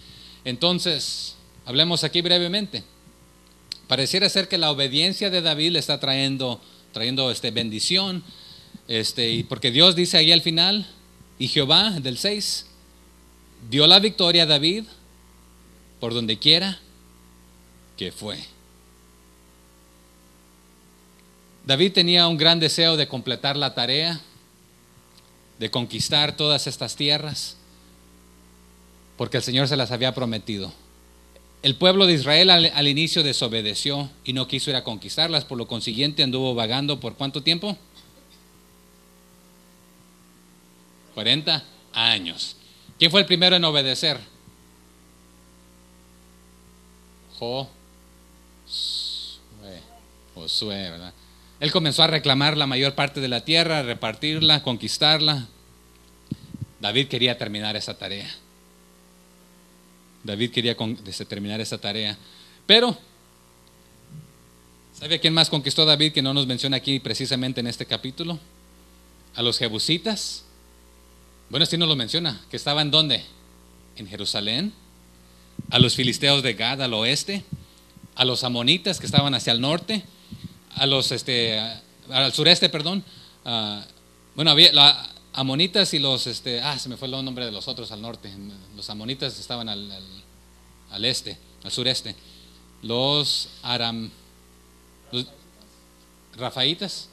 Entonces, hablemos aquí brevemente. Pareciera ser que la obediencia de David le está trayendo bendición, porque Dios dice ahí al final, y Jehová, del 6, dio la victoria a David por donde quiera que fue. David tenía un gran deseo de completar la tarea, de conquistar todas estas tierras, porque el Señor se las había prometido. El pueblo de Israel al inicio desobedeció y no quiso ir a conquistarlas, por lo consiguiente anduvo vagando ¿por cuánto tiempo? 40 años. ¿Quién fue el primero en obedecer? Josué, ¿verdad? Él comenzó a reclamar la mayor parte de la tierra, a repartirla, conquistarla. David quería terminar esa tarea. David quería terminar esa tarea. Pero, ¿sabe a quién más conquistó David que no nos menciona aquí precisamente en este capítulo? A los jebusitas. Bueno, sí nos lo menciona, que estaban ¿dónde? En Jerusalén. A los filisteos de Gad al oeste. A los amonitas que estaban hacia el norte. A los al sureste, perdón. Bueno, había amonitas y los se me fue el nombre de los otros al norte. Los amonitas estaban al este, al sureste. Los rafaitas,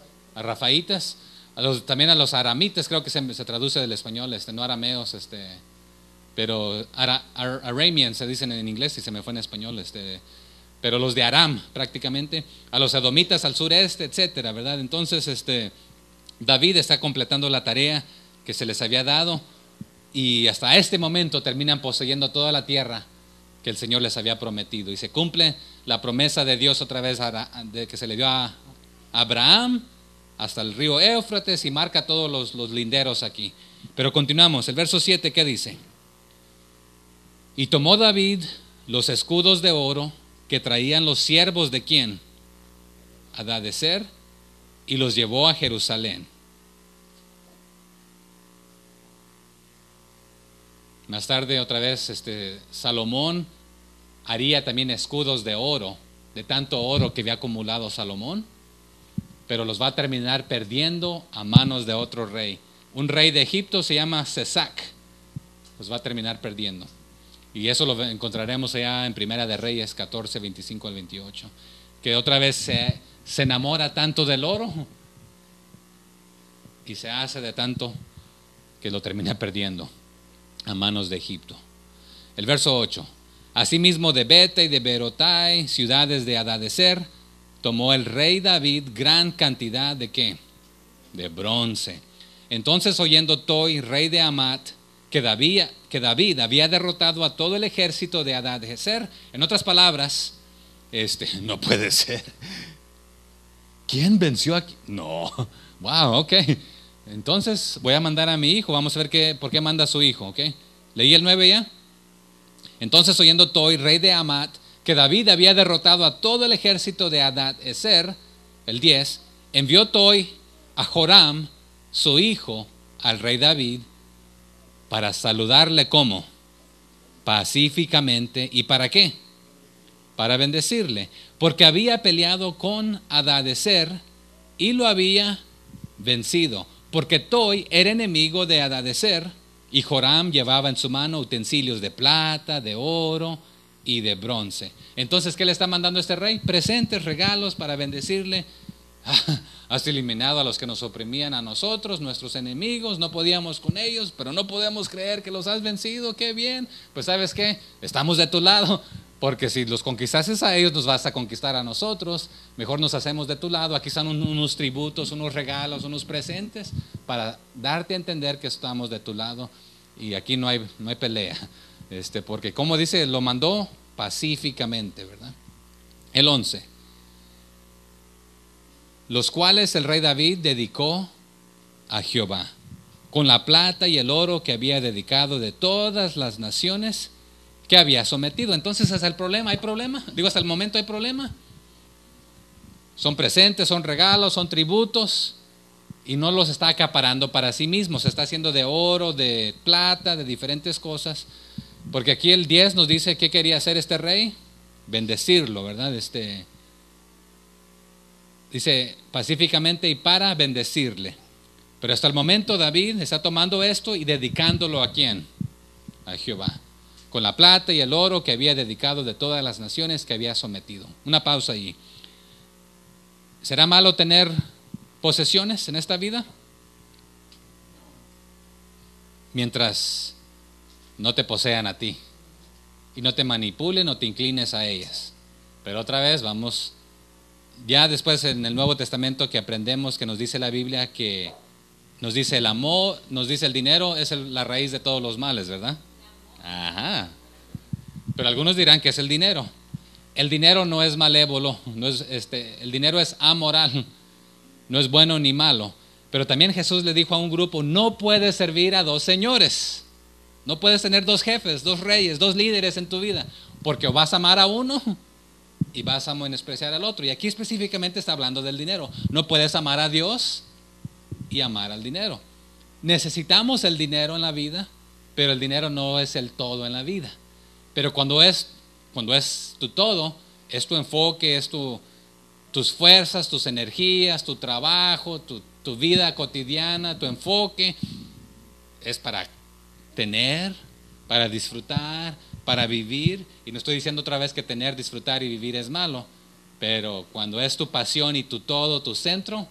también a los aramitas, creo que se traduce del español, no arameos, pero Aramean se dicen en inglés y se me fue en español, pero los de Aram prácticamente, a los edomitas al sureste, etcétera, ¿verdad? Entonces, David está completando la tarea que se les había dado y hasta este momento terminan poseyendo toda la tierra que el Señor les había prometido y se cumple la promesa de Dios otra vez que se le dio a Abraham hasta el río Éufrates y marca todos los linderos aquí. Pero continuamos, el verso 7, ¿qué dice? Y tomó David los escudos de oro que traían los siervos de ¿quién? Hadadezer, y los llevó a Jerusalén. Más tarde otra vez Salomón haría también escudos de oro, de tanto oro que había acumulado Salomón, pero los va a terminar perdiendo a manos de otro rey. Un rey de Egipto se llama Sesac, los va a terminar perdiendo. Y eso lo encontraremos allá en Primera de Reyes 14, 25 al 28, que otra vez se enamora tanto del oro y se hace de tanto que lo termina perdiendo a manos de Egipto. El verso 8, asimismo de Beta y de Berotai, ciudades de Hadadezer, tomó el rey David gran cantidad de ¿qué? De bronce. Entonces oyendo Toi, rey de Amat, que David había derrotado a todo el ejército de Hadadezer, en otras palabras, no puede ser. ¿Quién venció aquí? No. Wow, ok. Entonces voy a mandar a mi hijo. Vamos a ver por qué manda a su hijo, ok. ¿Leí el 9 ya? Entonces oyendo Toi, rey de Amat, que David había derrotado a todo el ejército de Hadadezer, el 10, envió Toi a Joram, su hijo, al rey David, para saludarle ¿cómo? Pacíficamente. ¿Y para qué? Para bendecirle, porque había peleado con Hadadezer y lo había vencido, porque Toi era enemigo de Hadadezer y Joram llevaba en su mano utensilios de plata, de oro y de bronce. Entonces, ¿qué le está mandando este rey? Presentes, regalos para bendecirle. Has eliminado a los que nos oprimían a nosotros, nuestros enemigos, no podíamos con ellos, pero no podemos creer que los has vencido, qué bien. Pues ¿sabes qué? Estamos de tu lado, porque si los conquistases a ellos, nos vas a conquistar a nosotros. Mejor nos hacemos de tu lado. Aquí están unos tributos, unos regalos, unos presentes, para darte a entender que estamos de tu lado. Y aquí no hay pelea, porque como dice, lo mandó pacíficamente, ¿verdad? El 11. Los cuales el rey David dedicó a Jehová, con la plata y el oro que había dedicado de todas las naciones que había sometido. Entonces hasta el problema, hay problema. Digo, hasta el momento hay problema. Son presentes, son regalos, son tributos, y no los está acaparando para sí mismo. Se está haciendo de oro, de plata, de diferentes cosas. Porque aquí el 10 nos dice qué quería hacer este rey, bendecirlo, ¿verdad? Dice pacíficamente y para bendecirle. Pero hasta el momento David está tomando esto y dedicándolo ¿a quién? A Jehová. Con la plata y el oro que había dedicado de todas las naciones que había sometido. Una pausa allí. ¿Será malo tener posesiones en esta vida? Mientras no te posean a ti y no te manipulen o te inclines a ellas. Pero otra vez vamos, ya después en el Nuevo Testamento que aprendemos que nos dice la Biblia que nos dice el amor, nos dice el dinero es la raíz de todos los males, ¿verdad? Ajá. Pero algunos dirán que es el dinero. El dinero no es malévolo, no es, el dinero es amoral, no es bueno ni malo. Pero también Jesús le dijo a un grupo, no puedes servir a dos señores. No puedes tener dos jefes, dos reyes, dos líderes en tu vida, porque o vas a amar a uno y vas a menospreciar al otro. Y aquí específicamente está hablando del dinero. No puedes amar a Dios y amar al dinero. Necesitamos el dinero en la vida, pero el dinero no es el todo en la vida. Pero cuando es tu todo, es tu enfoque, es tus fuerzas, tus energías, tu trabajo, tu vida cotidiana, tu enfoque, es para tener, para disfrutar, para vivir. Y no estoy diciendo otra vez que tener, disfrutar y vivir es malo, pero cuando es tu pasión y tu todo, tu centro,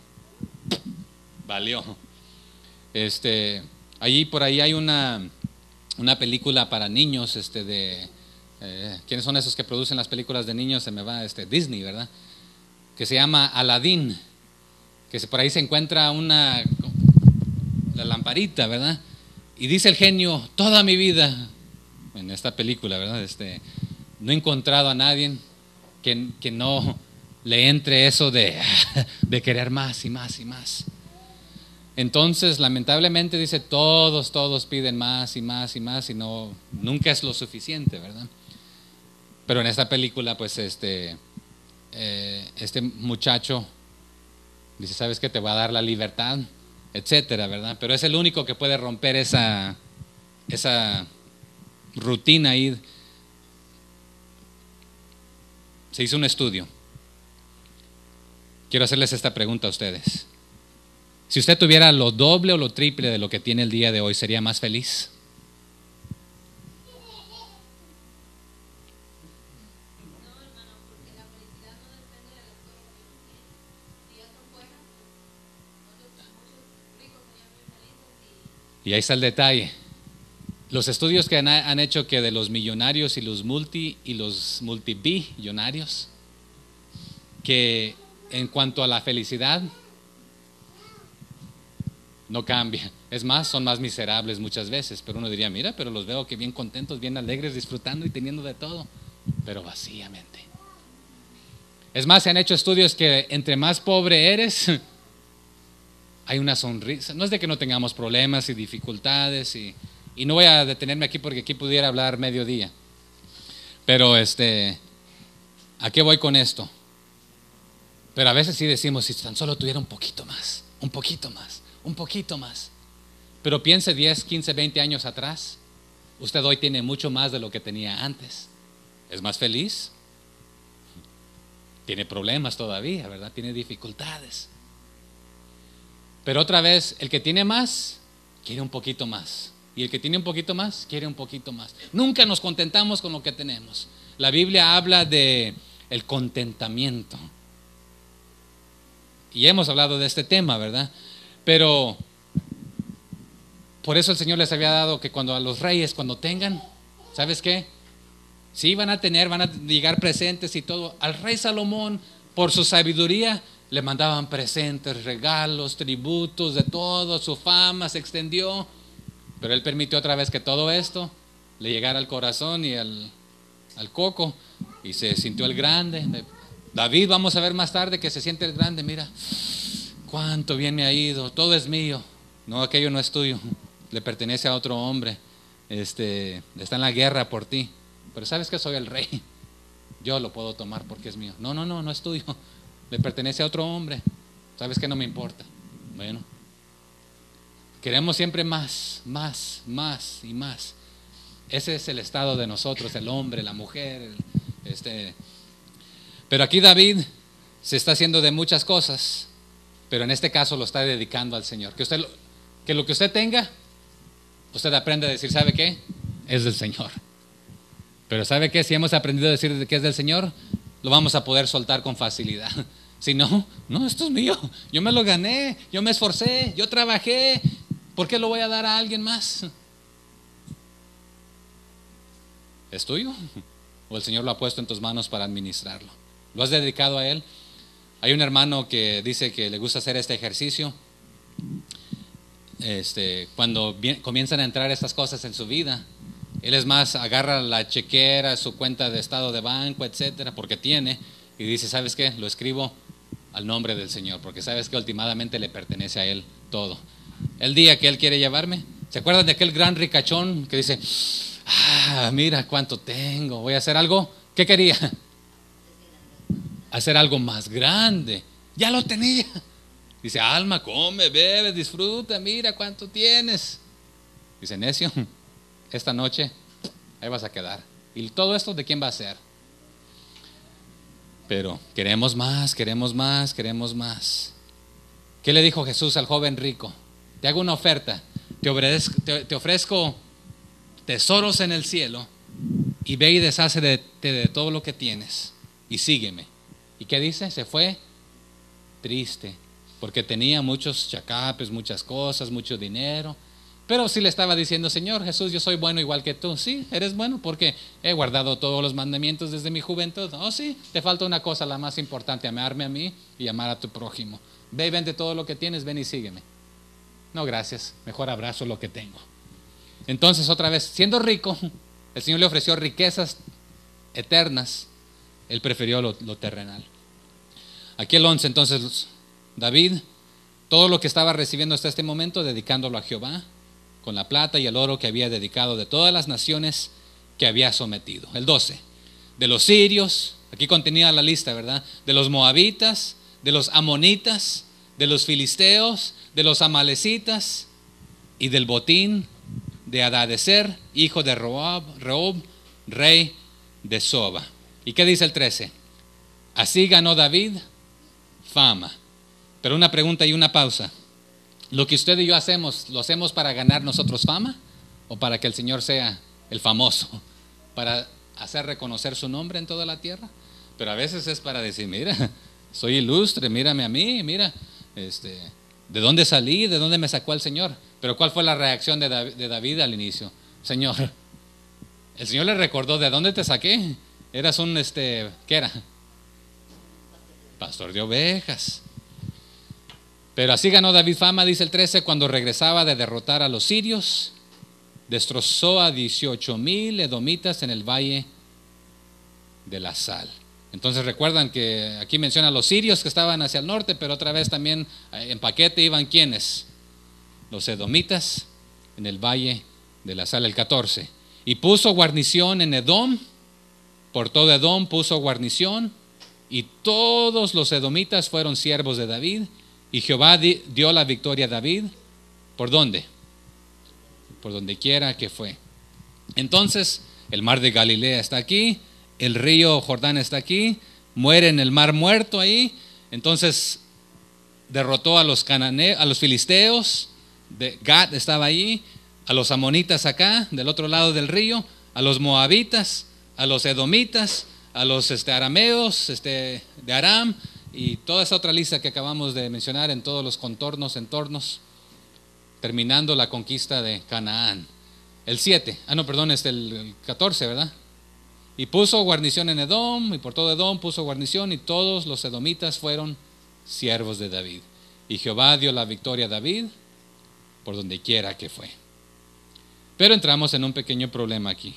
valió. Allí por ahí hay una película para niños, ¿quiénes son esos que producen las películas de niños? Se me va, Disney, ¿verdad? Que se llama Aladdin, que por ahí se encuentra la lamparita, ¿verdad? Y dice el genio, toda mi vida, en esta película, ¿verdad? No he encontrado a nadie que no le entre eso de querer más y más y más. Entonces, lamentablemente dice, todos piden más y más y más y nunca es lo suficiente, ¿verdad? Pero en esta película, pues este muchacho dice, ¿sabes qué? Te va a dar la libertad, etcétera, ¿verdad? Pero es el único que puede romper esa rutina ahí. Se hizo un estudio. Quiero hacerles esta pregunta a ustedes. Si usted tuviera lo doble o lo triple de lo que tiene el día de hoy, ¿sería más feliz? Y ahí está el detalle. Los estudios que han hecho que de los millonarios y los multibillonarios, que en cuanto a la felicidad no cambia. Es más, son más miserables muchas veces. Pero uno diría, mira, pero los veo que bien contentos, bien alegres, disfrutando y teniendo de todo, pero vacíamente. Es más, se han hecho estudios que entre más pobre eres, hay una sonrisa. No es de que no tengamos problemas y dificultades y no voy a detenerme aquí porque aquí pudiera hablar mediodía. Pero ¿a qué voy con esto? Pero a veces sí decimos, si tan solo tuviera un poquito más, un poquito más, un poquito más. Pero piense 10, 15, 20 años atrás. Usted hoy tiene mucho más de lo que tenía antes. ¿Es más feliz? Tiene problemas todavía, ¿verdad? Tiene dificultades. Pero otra vez, el que tiene más, quiere un poquito más. Y el que tiene un poquito más, quiere un poquito más. Nunca nos contentamos con lo que tenemos. La Biblia habla de el contentamiento. Y hemos hablado de este tema, ¿verdad? Pero por eso el Señor les había dado que cuando a los reyes, cuando tengan, ¿sabes qué? Sí, van a llegar presentes y todo. Al rey Salomón, por su sabiduría, le mandaban presentes, regalos, tributos, de todo. Su fama se extendió. Pero él permitió otra vez que todo esto le llegara al corazón y al coco. Y se sintió el grande. David, vamos a ver más tarde que se siente el grande. Mira, cuánto bien me ha ido. Todo es mío. No, aquello no es tuyo. Le pertenece a otro hombre. Está en la guerra por ti. pero sabes que soy el rey, yo lo puedo tomar porque es mío. No, no, no, no es tuyo, le pertenece a otro hombre. Sabes que no me importa. Bueno, queremos siempre más, más, más y más. Ese es el estado de nosotros, el hombre, la mujer, Pero aquí David se está haciendo de muchas cosas, pero en este caso lo está dedicando al Señor. Que lo que usted tenga, usted aprende a decir, ¿sabe qué? Es del Señor. Pero ¿sabe qué? Si hemos aprendido a decir que es del Señor, lo vamos a poder soltar con facilidad. Si no, no, esto es mío, yo me lo gané, yo me esforcé, yo trabajé, ¿por qué lo voy a dar a alguien más? ¿Es tuyo? ¿O el Señor lo ha puesto en tus manos para administrarlo? ¿Lo has dedicado a Él? Hay un hermano que dice que le gusta hacer este ejercicio. Cuando comienzan a entrar estas cosas en su vida, él es más, agarra la chequera, su cuenta de estado de banco, etcétera, porque tiene, y dice, ¿sabes qué? Lo escribo al nombre del Señor, porque sabes que últimamente le pertenece a Él todo. El día que Él quiere llevarme, ¿se acuerdan de aquel gran ricachón que dice, mira cuánto tengo, voy a hacer algo? ¿Qué quería? Hacer algo más grande. Ya lo tenía. Dice, alma, come, bebe, disfruta, mira cuánto tienes. Dice, necio, esta noche ahí vas a quedar. ¿Y todo esto de quién va a ser? Pero queremos más, queremos más, queremos más. ¿Qué le dijo Jesús al joven rico? Te hago una oferta, te ofrezco tesoros en el cielo y ve y deshácete de todo lo que tienes y sígueme. ¿Y qué dice? Se fue triste porque tenía muchos chacapes, muchas cosas, mucho dinero. Pero sí le estaba diciendo, Señor Jesús, yo soy bueno igual que tú. Sí, eres bueno porque he guardado todos los mandamientos desde mi juventud. Oh sí, te falta una cosa, la más importante, amarme a mí y amar a tu prójimo. Ve y vende todo lo que tienes, ven y sígueme. No, gracias, mejor abrazo lo que tengo. Entonces otra vez, siendo rico, el Señor le ofreció riquezas eternas. Él prefirió lo terrenal. Aquí el 11, entonces David, todo lo que estaba recibiendo hasta este momento, dedicándolo a Jehová, con la plata y el oro que había dedicado de todas las naciones que había sometido. El 12, de los sirios, aquí contenía la lista, ¿verdad? De los moabitas, de los amonitas, de los filisteos, de los amalecitas y del botín de Hadadezer, hijo de Rehob, rey de Soba. ¿Y qué dice el 13? Así ganó David fama. Pero una pregunta y una pausa. ¿Lo que usted y yo hacemos, lo hacemos para ganar nosotros fama o para que el Señor sea el famoso? ¿Para hacer reconocer su nombre en toda la tierra? Pero a veces es para decir, mira, soy ilustre, mírame a mí, mira, ¿de dónde salí? ¿De dónde me sacó el Señor? Pero ¿cuál fue la reacción de David al inicio? Señor, el Señor le recordó, ¿de dónde te saqué? Eras un, ¿qué era? Pastor de ovejas. Pero así ganó David fama, dice el 13, cuando regresaba de derrotar a los sirios, destrozó a 18,000 edomitas en el valle de la sal. Entonces recuerdan que aquí menciona a los sirios que estaban hacia el norte, pero otra vez también en paquete iban ¿quiénes? Los edomitas en el valle de la sal, el 14. Y puso guarnición en Edom, por todo Edom puso guarnición, y todos los edomitas fueron siervos de David. Y Jehová dio la victoria a David. ¿Por dónde? Por donde quiera que fue. Entonces, el mar de Galilea está aquí, el río Jordán está aquí, muere en el mar muerto ahí. Entonces, derrotó a los a los filisteos, Gad estaba ahí, a los amonitas acá, del otro lado del río, a los moabitas, a los edomitas, a los arameos, de Aram, y toda esa otra lista que acabamos de mencionar en todos los entornos, terminando la conquista de Canaán. El 7, el 14, ¿verdad? Y puso guarnición en Edom, y por todo Edom puso guarnición, y todos los edomitas fueron siervos de David. Y Jehová dio la victoria a David por donde quiera que fue. Pero entramos en un pequeño problema aquí.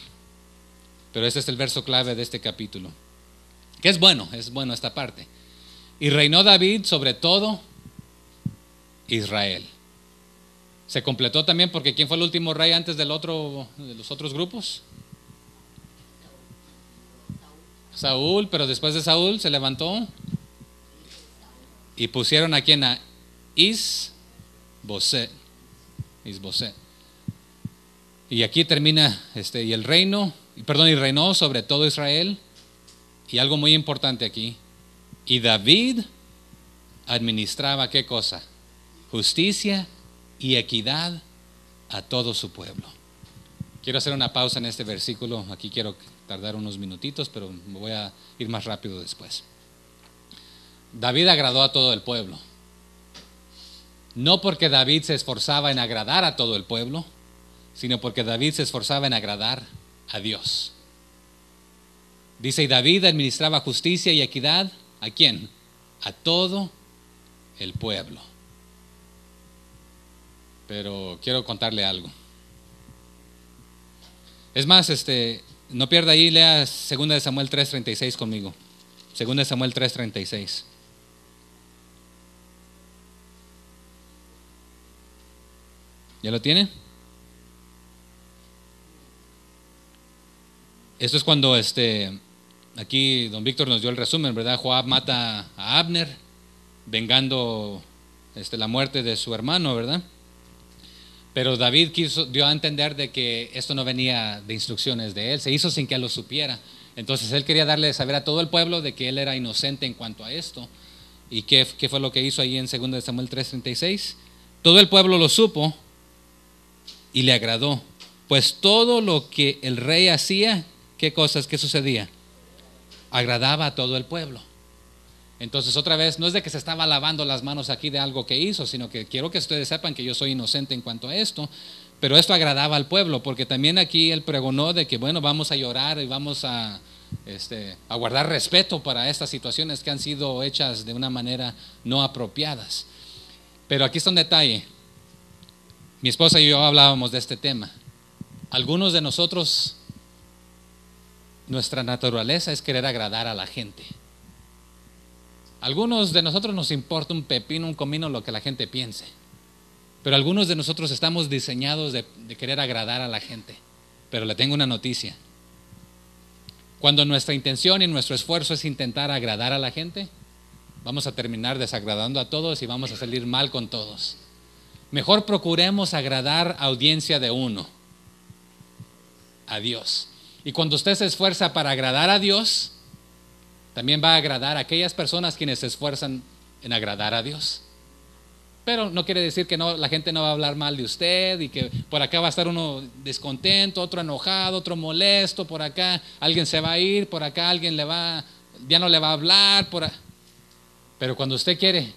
Pero este es el verso clave de este capítulo. Que es bueno esta parte. Y reinó David sobre todo Israel. Se completó también porque ¿quién fue el último rey antes de los otros grupos? Saúl, pero después de Saúl se levantó y pusieron a quien, a Isboset. Isboset. Y aquí termina y el reino, perdón, y reinó sobre todo Israel. Y algo muy importante aquí. Y David administraba ¿qué cosa? Justicia y equidad a todo su pueblo. Quiero hacer una pausa en este versículo. Aquí quiero tardar unos minutitos, pero me voy a ir más rápido después. David agradó a todo el pueblo. No porque David se esforzaba en agradar a todo el pueblo, sino porque David se esforzaba en agradar a Dios. Dice, y David administraba justicia y equidad, ¿a quién? A todo el pueblo. Pero quiero contarle algo. Es más, no pierda ahí, lea 2 de Samuel 3:36 conmigo. 2 de Samuel 3:36. ¿Ya lo tiene? Esto es cuando aquí don Víctor nos dio el resumen, ¿verdad? Joab mata a Abner, vengando la muerte de su hermano, ¿verdad? Pero David dio a entender de que esto no venía de instrucciones de él, se hizo sin que él lo supiera. Entonces él quería darle a saber a todo el pueblo de que él era inocente en cuanto a esto. ¿Y qué fue lo que hizo ahí en 2 de Samuel 3:36? Todo el pueblo lo supo y le agradó, pues todo lo que el rey hacía, ¿qué cosas? ¿Qué sucedía? Agradaba a todo el pueblo. Entonces otra vez, no es de que se estaba lavando las manos aquí de algo que hizo, sino que quiero que ustedes sepan que yo soy inocente en cuanto a esto, pero esto agradaba al pueblo, porque también aquí él pregonó de que bueno, vamos a llorar y vamos a guardar respeto para estas situaciones que han sido hechas de una manera no apropiadas. Pero aquí está un detalle. Mi esposa y yo hablábamos de este tema. Algunos de nosotros, nuestra naturaleza es querer agradar a la gente. Algunos de nosotros nos importa un pepino, un comino lo que la gente piense. Pero algunos de nosotros estamos diseñados de querer agradar a la gente. Pero le tengo una noticia. Cuando nuestra intención y nuestro esfuerzo es intentar agradar a la gente, vamos a terminar desagradando a todos y vamos a salir mal con todos. Mejor procuremos agradar a audiencia de uno, a Dios. Y cuando usted se esfuerza para agradar a Dios, también va a agradar a aquellas personas quienes se esfuerzan en agradar a Dios. Pero no quiere decir que la gente no va a hablar mal de usted y que por acá va a estar uno descontento, otro enojado, otro molesto, por acá alguien se va a ir, por acá alguien ya no le va a hablar. Pero cuando usted quiere,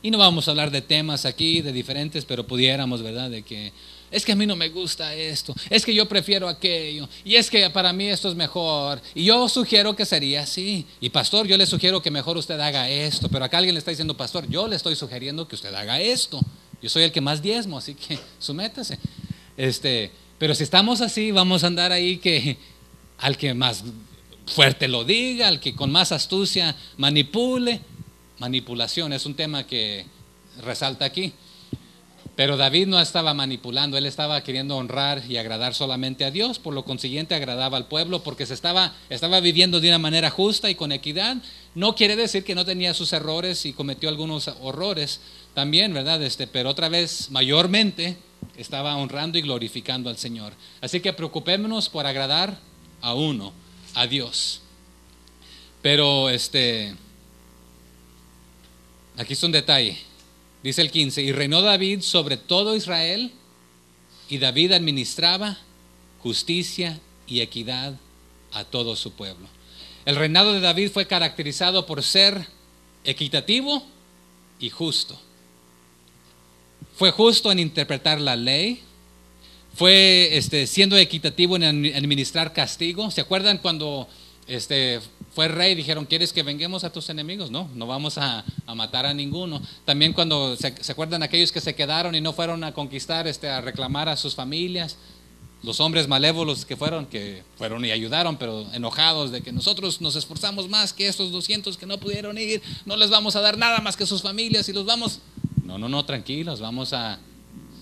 y no vamos a hablar de temas aquí, de diferentes, pero pudiéramos, ¿verdad? De que es que a mí no me gusta esto, es que yo prefiero aquello, y es que para mí esto es mejor, y yo sugiero que sería así, y pastor, yo le sugiero que mejor usted haga esto, pero acá alguien le está diciendo, pastor, yo le estoy sugiriendo que usted haga esto, yo soy el que más diezmo, así que sométase. Pero si estamos así, vamos a andar ahí que al que más fuerte lo diga, al que con más astucia manipule. Manipulación es un tema que resalta aquí. Pero David no estaba manipulando, él estaba queriendo honrar y agradar solamente a Dios, por lo consiguiente agradaba al pueblo porque estaba viviendo de una manera justa y con equidad. No quiere decir que no tenía sus errores y cometió algunos horrores también, ¿verdad? Pero otra vez, mayormente, estaba honrando y glorificando al Señor. Así que preocupémonos por agradar a uno, a Dios. Pero aquí está un detalle. Dice el 15, y reinó David sobre todo Israel, y David administraba justicia y equidad a todo su pueblo. El reinado de David fue caracterizado por ser equitativo y justo. Fue justo en interpretar la ley, fue siendo equitativo en administrar castigo. ¿Se acuerdan cuando fue rey, dijeron, ¿quieres que vengemos a tus enemigos? No vamos a matar a ninguno. También cuando se acuerdan aquellos que se quedaron y no fueron a conquistar, a reclamar a sus familias, los hombres malévolos que fueron y ayudaron, pero enojados de que nosotros nos esforzamos más que estos 200 que no pudieron ir, no les vamos a dar nada más que sus familias y los vamos, no, tranquilos, vamos a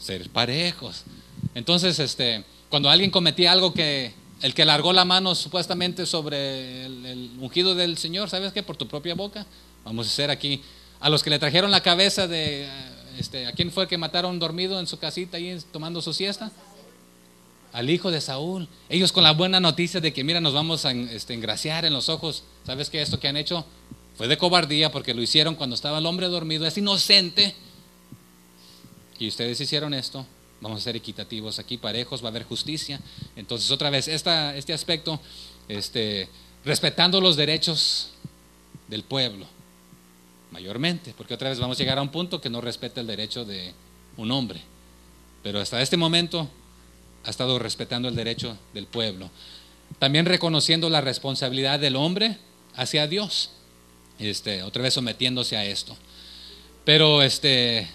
ser parejos. Entonces, cuando alguien cometía algo que el que largó la mano supuestamente sobre el ungido del Señor, ¿sabes qué? Por tu propia boca. Vamos a hacer aquí. A los que le trajeron la cabeza de, ¿a quién fue que mataron dormido en su casita ahí tomando su siesta? Al hijo de Saúl. Ellos con la buena noticia de que mira, nos vamos a engraciar en los ojos. ¿Sabes qué? Esto que han hecho fue de cobardía porque lo hicieron cuando estaba el hombre dormido. Es inocente. Y ustedes hicieron esto. Vamos a ser equitativos aquí, parejos, va a haber justicia. Entonces otra vez, este aspecto, respetando los derechos del pueblo, mayormente, porque otra vez vamos a llegar a un punto que no respeta el derecho de un hombre. Pero hasta este momento ha estado respetando el derecho del pueblo. También reconociendo la responsabilidad del hombre hacia Dios, otra vez sometiéndose a esto. Pero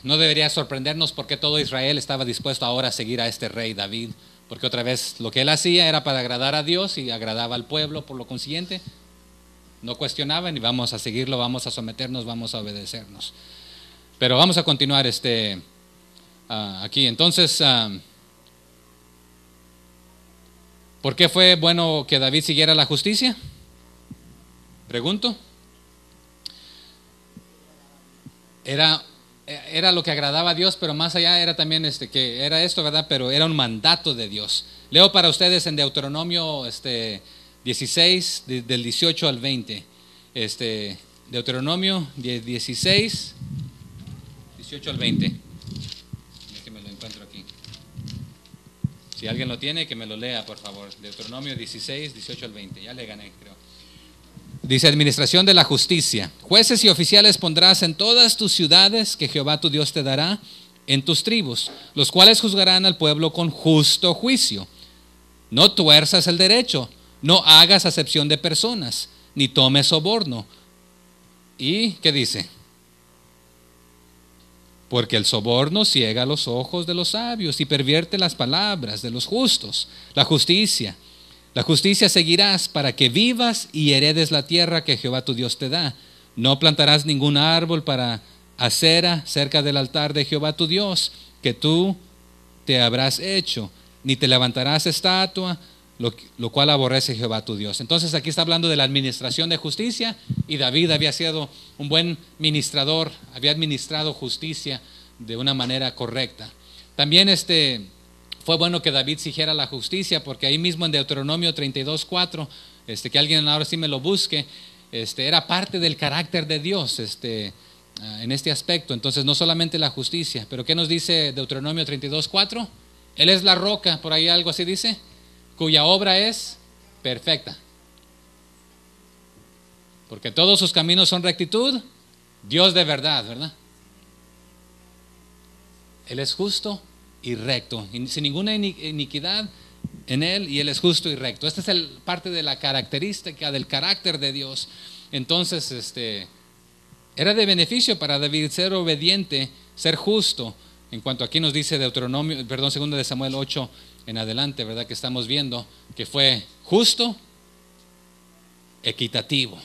no debería sorprendernos porque todo Israel estaba dispuesto ahora a seguir a este rey David, porque otra vez lo que él hacía era para agradar a Dios y agradaba al pueblo, por lo consiguiente no cuestionaban y vamos a seguirlo, vamos a someternos, vamos a obedecernos. Pero vamos a continuar aquí. Entonces, ¿por qué fue bueno que David siguiera la justicia? Pregunto. Era lo que agradaba a Dios, pero más allá era también que era esto, ¿verdad? Pero era un mandato de Dios. Leo para ustedes en Deuteronomio 16, del 18 al 20. Deuteronomio 16, 18 al 20. Déjenme lo encuentro aquí. Si alguien lo tiene, que me lo lea, por favor. Deuteronomio 16, 18 al 20. Ya le gané, creo. Dice: administración de la justicia. Jueces y oficiales pondrás en todas tus ciudades que Jehová tu Dios te dará, en tus tribus, los cuales juzgarán al pueblo con justo juicio. No tuerzas el derecho, no hagas acepción de personas, ni tomes soborno. ¿Y qué dice? Porque el soborno ciega los ojos de los sabios y pervierte las palabras de los justos. La justicia seguirás para que vivas y heredes la tierra que Jehová tu Dios te da. No plantarás ningún árbol para acera cerca del altar de Jehová tu Dios, que tú te habrás hecho, ni te levantarás estatua, lo cual aborrece Jehová tu Dios. Entonces aquí está hablando de la administración de justicia, y David había sido un buen ministrador, había administrado justicia de una manera correcta. También fue bueno que David siguiera la justicia, porque ahí mismo en Deuteronomio 32:4, que alguien ahora sí me lo busque, era parte del carácter de Dios en este aspecto. Entonces no solamente la justicia, pero ¿qué nos dice Deuteronomio 32:4? Él es la roca, por ahí algo así dice, cuya obra es perfecta. Porque todos sus caminos son rectitud, Dios de verdad, ¿verdad? Él es justo y recto, sin ninguna iniquidad en él, y él es justo y recto. Esta es parte de la característica del carácter de Dios. Entonces, era de beneficio para David ser obediente, ser justo, en cuanto aquí nos dice Deuteronomio, 2 de Samuel 8 en adelante, ¿verdad? Que estamos viendo que fue justo, equitativo,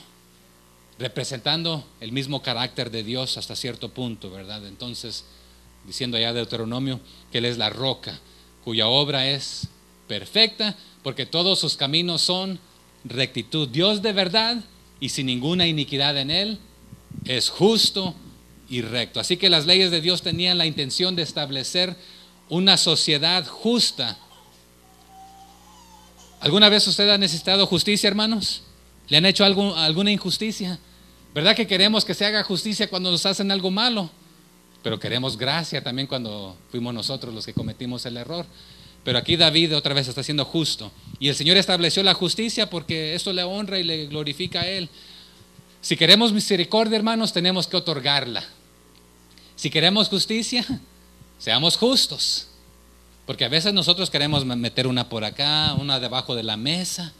representando el mismo carácter de Dios hasta cierto punto, ¿verdad? Entonces, diciendo allá Deuteronomio que Él es la roca, cuya obra es perfecta, porque todos sus caminos son rectitud. Dios de verdad y sin ninguna iniquidad en Él, es justo y recto. Así que las leyes de Dios tenían la intención de establecer una sociedad justa. ¿Alguna vez usted ha necesitado justicia, hermanos? ¿Le han hecho alguna injusticia? ¿Verdad que queremos que se haga justicia cuando nos hacen algo malo? Pero queremos gracia también cuando fuimos nosotros los que cometimos el error. Pero aquí David otra vez está siendo justo, y el Señor estableció la justicia porque esto le honra y le glorifica a Él. Si queremos misericordia, hermanos, tenemos que otorgarla. Si queremos justicia, seamos justos, porque a veces nosotros queremos meter una por acá, una debajo de la mesa.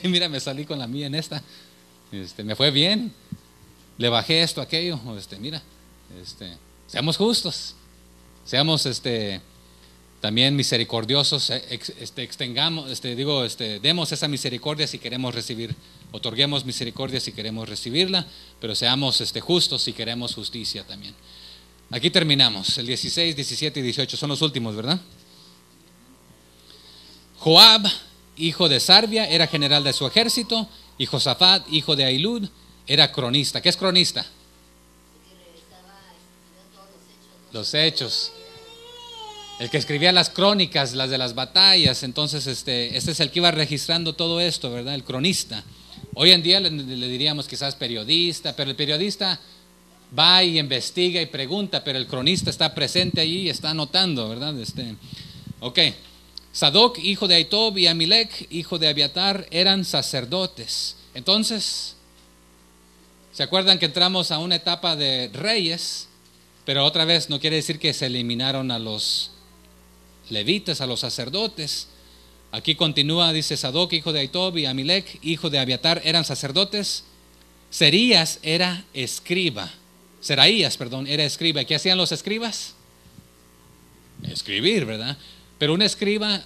Mira, me salí con la mía en esta. Me fue bien, le bajé esto, aquello. Mira, seamos justos, seamos también misericordiosos, extengamos, demos esa misericordia si queremos recibir, otorguemos misericordia si queremos recibirla, pero seamos justos si queremos justicia también. Aquí terminamos, el 16, 17 y 18 son los últimos, ¿verdad? Joab hijo de Sarbia, era general de su ejército, y Josafat, hijo de Ahilud, era cronista. ¿Qué es cronista? Los hechos. El que escribía las crónicas, las de las batallas. Entonces este es el que iba registrando todo esto, ¿verdad? El cronista. Hoy en día le diríamos quizás periodista, pero el periodista va y investiga y pregunta, pero el cronista está presente allí y está anotando, ¿verdad? Ok. Sadoc, hijo de Ahitob, y Amilec, hijo de Abiatar, eran sacerdotes. Entonces, ¿se acuerdan que entramos a una etapa de reyes? Pero otra vez no quiere decir que se eliminaron a los levitas, a los sacerdotes. Aquí continúa, dice Sadoc, hijo de Ahitob, y Amilec, hijo de Abiatar, eran sacerdotes. Seraías era escriba. Era escriba. ¿Qué hacían los escribas? Escribir, ¿verdad? Pero un escriba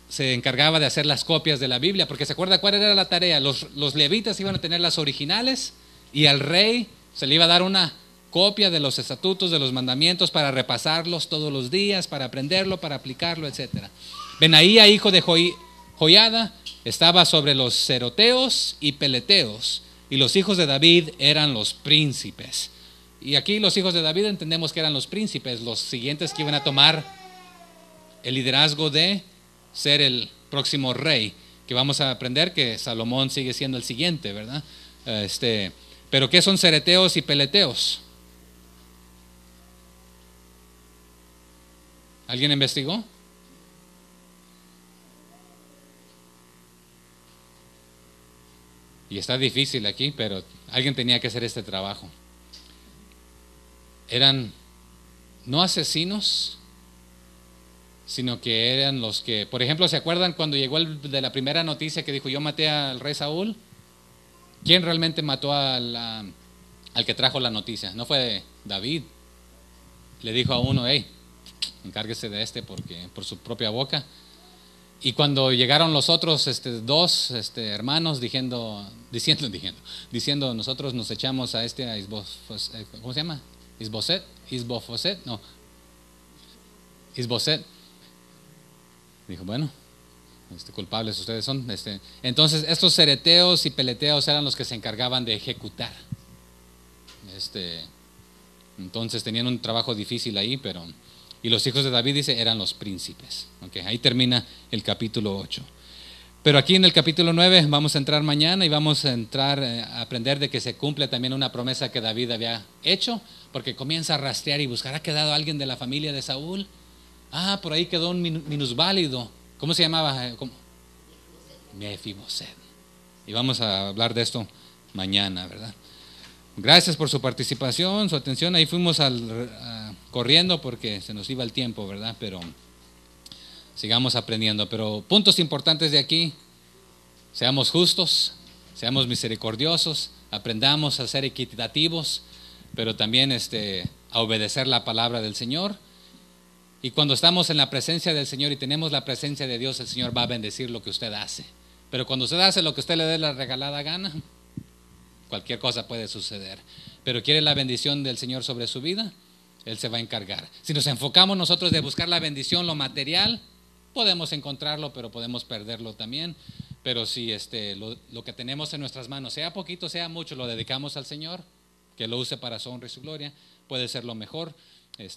se encargaba de hacer las copias de la Biblia, porque ¿se acuerda cuál era la tarea? Los levitas iban a tener las originales y al rey se le iba a dar una copia de los estatutos, de los mandamientos, para repasarlos todos los días, para aprenderlo, para aplicarlo, etc. Benaía, hijo de Joiada, estaba sobre los ceroteos y peleteos, y los hijos de David eran los príncipes. Y aquí los hijos de David entendemos que eran los príncipes, los siguientes que iban a tomar el liderazgo de ser el próximo rey, que vamos a aprender que Salomón sigue siendo el siguiente, ¿verdad? Pero ¿qué son cereteos y peleteos? ¿Alguien investigó? Y está difícil aquí, pero alguien tenía que hacer este trabajo. Eran no asesinos, sino que eran los que, por ejemplo, ¿se acuerdan cuando llegó el de la primera noticia que dijo yo maté al rey Saúl? ¿Quién realmente mató al que trajo la noticia? No fue David. Le dijo a uno, hey, encárguese de porque por su propia boca. Y cuando llegaron los otros dos hermanos diciendo, nosotros nos echamos a ¿cómo se llama? Isboset, dijo, bueno, culpables ustedes son. Entonces estos cereteos y peleteos eran los que se encargaban de ejecutar. Entonces tenían un trabajo difícil ahí, y los hijos de David, dice, eran los príncipes. Okay, ahí termina el capítulo 8. Pero aquí en el capítulo 9 vamos a entrar mañana y vamos a entrar a aprender de que se cumple también una promesa que David había hecho, porque comienza a rastrear y buscar, ¿ha quedado alguien de la familia de Saúl? Ah, por ahí quedó un minusválido. ¿Cómo se llamaba? Mefiboset. Y vamos a hablar de esto mañana, ¿verdad? Gracias por su participación, su atención. Ahí fuimos corriendo porque se nos iba el tiempo, ¿verdad? Pero sigamos aprendiendo. Pero puntos importantes de aquí: seamos justos, seamos misericordiosos, aprendamos a ser equitativos, pero también a obedecer la palabra del Señor. Y cuando estamos en la presencia del Señor y tenemos la presencia de Dios, el Señor va a bendecir lo que usted hace. Pero cuando usted hace lo que usted le dé la regalada gana, cualquier cosa puede suceder. Pero quiere la bendición del Señor sobre su vida, Él se va a encargar. Si nos enfocamos nosotros de buscar la bendición, lo material, podemos encontrarlo, pero podemos perderlo también. Pero si lo que tenemos en nuestras manos, sea poquito, sea mucho, lo dedicamos al Señor, que lo use para su honra y su gloria, puede ser lo mejor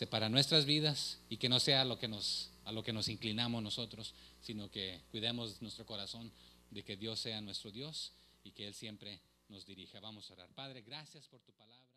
para nuestras vidas, y que no sea a lo que nos inclinamos nosotros, sino que cuidemos nuestro corazón de que Dios sea nuestro Dios y que Él siempre nos dirija. Vamos a orar. Padre, gracias por tu palabra.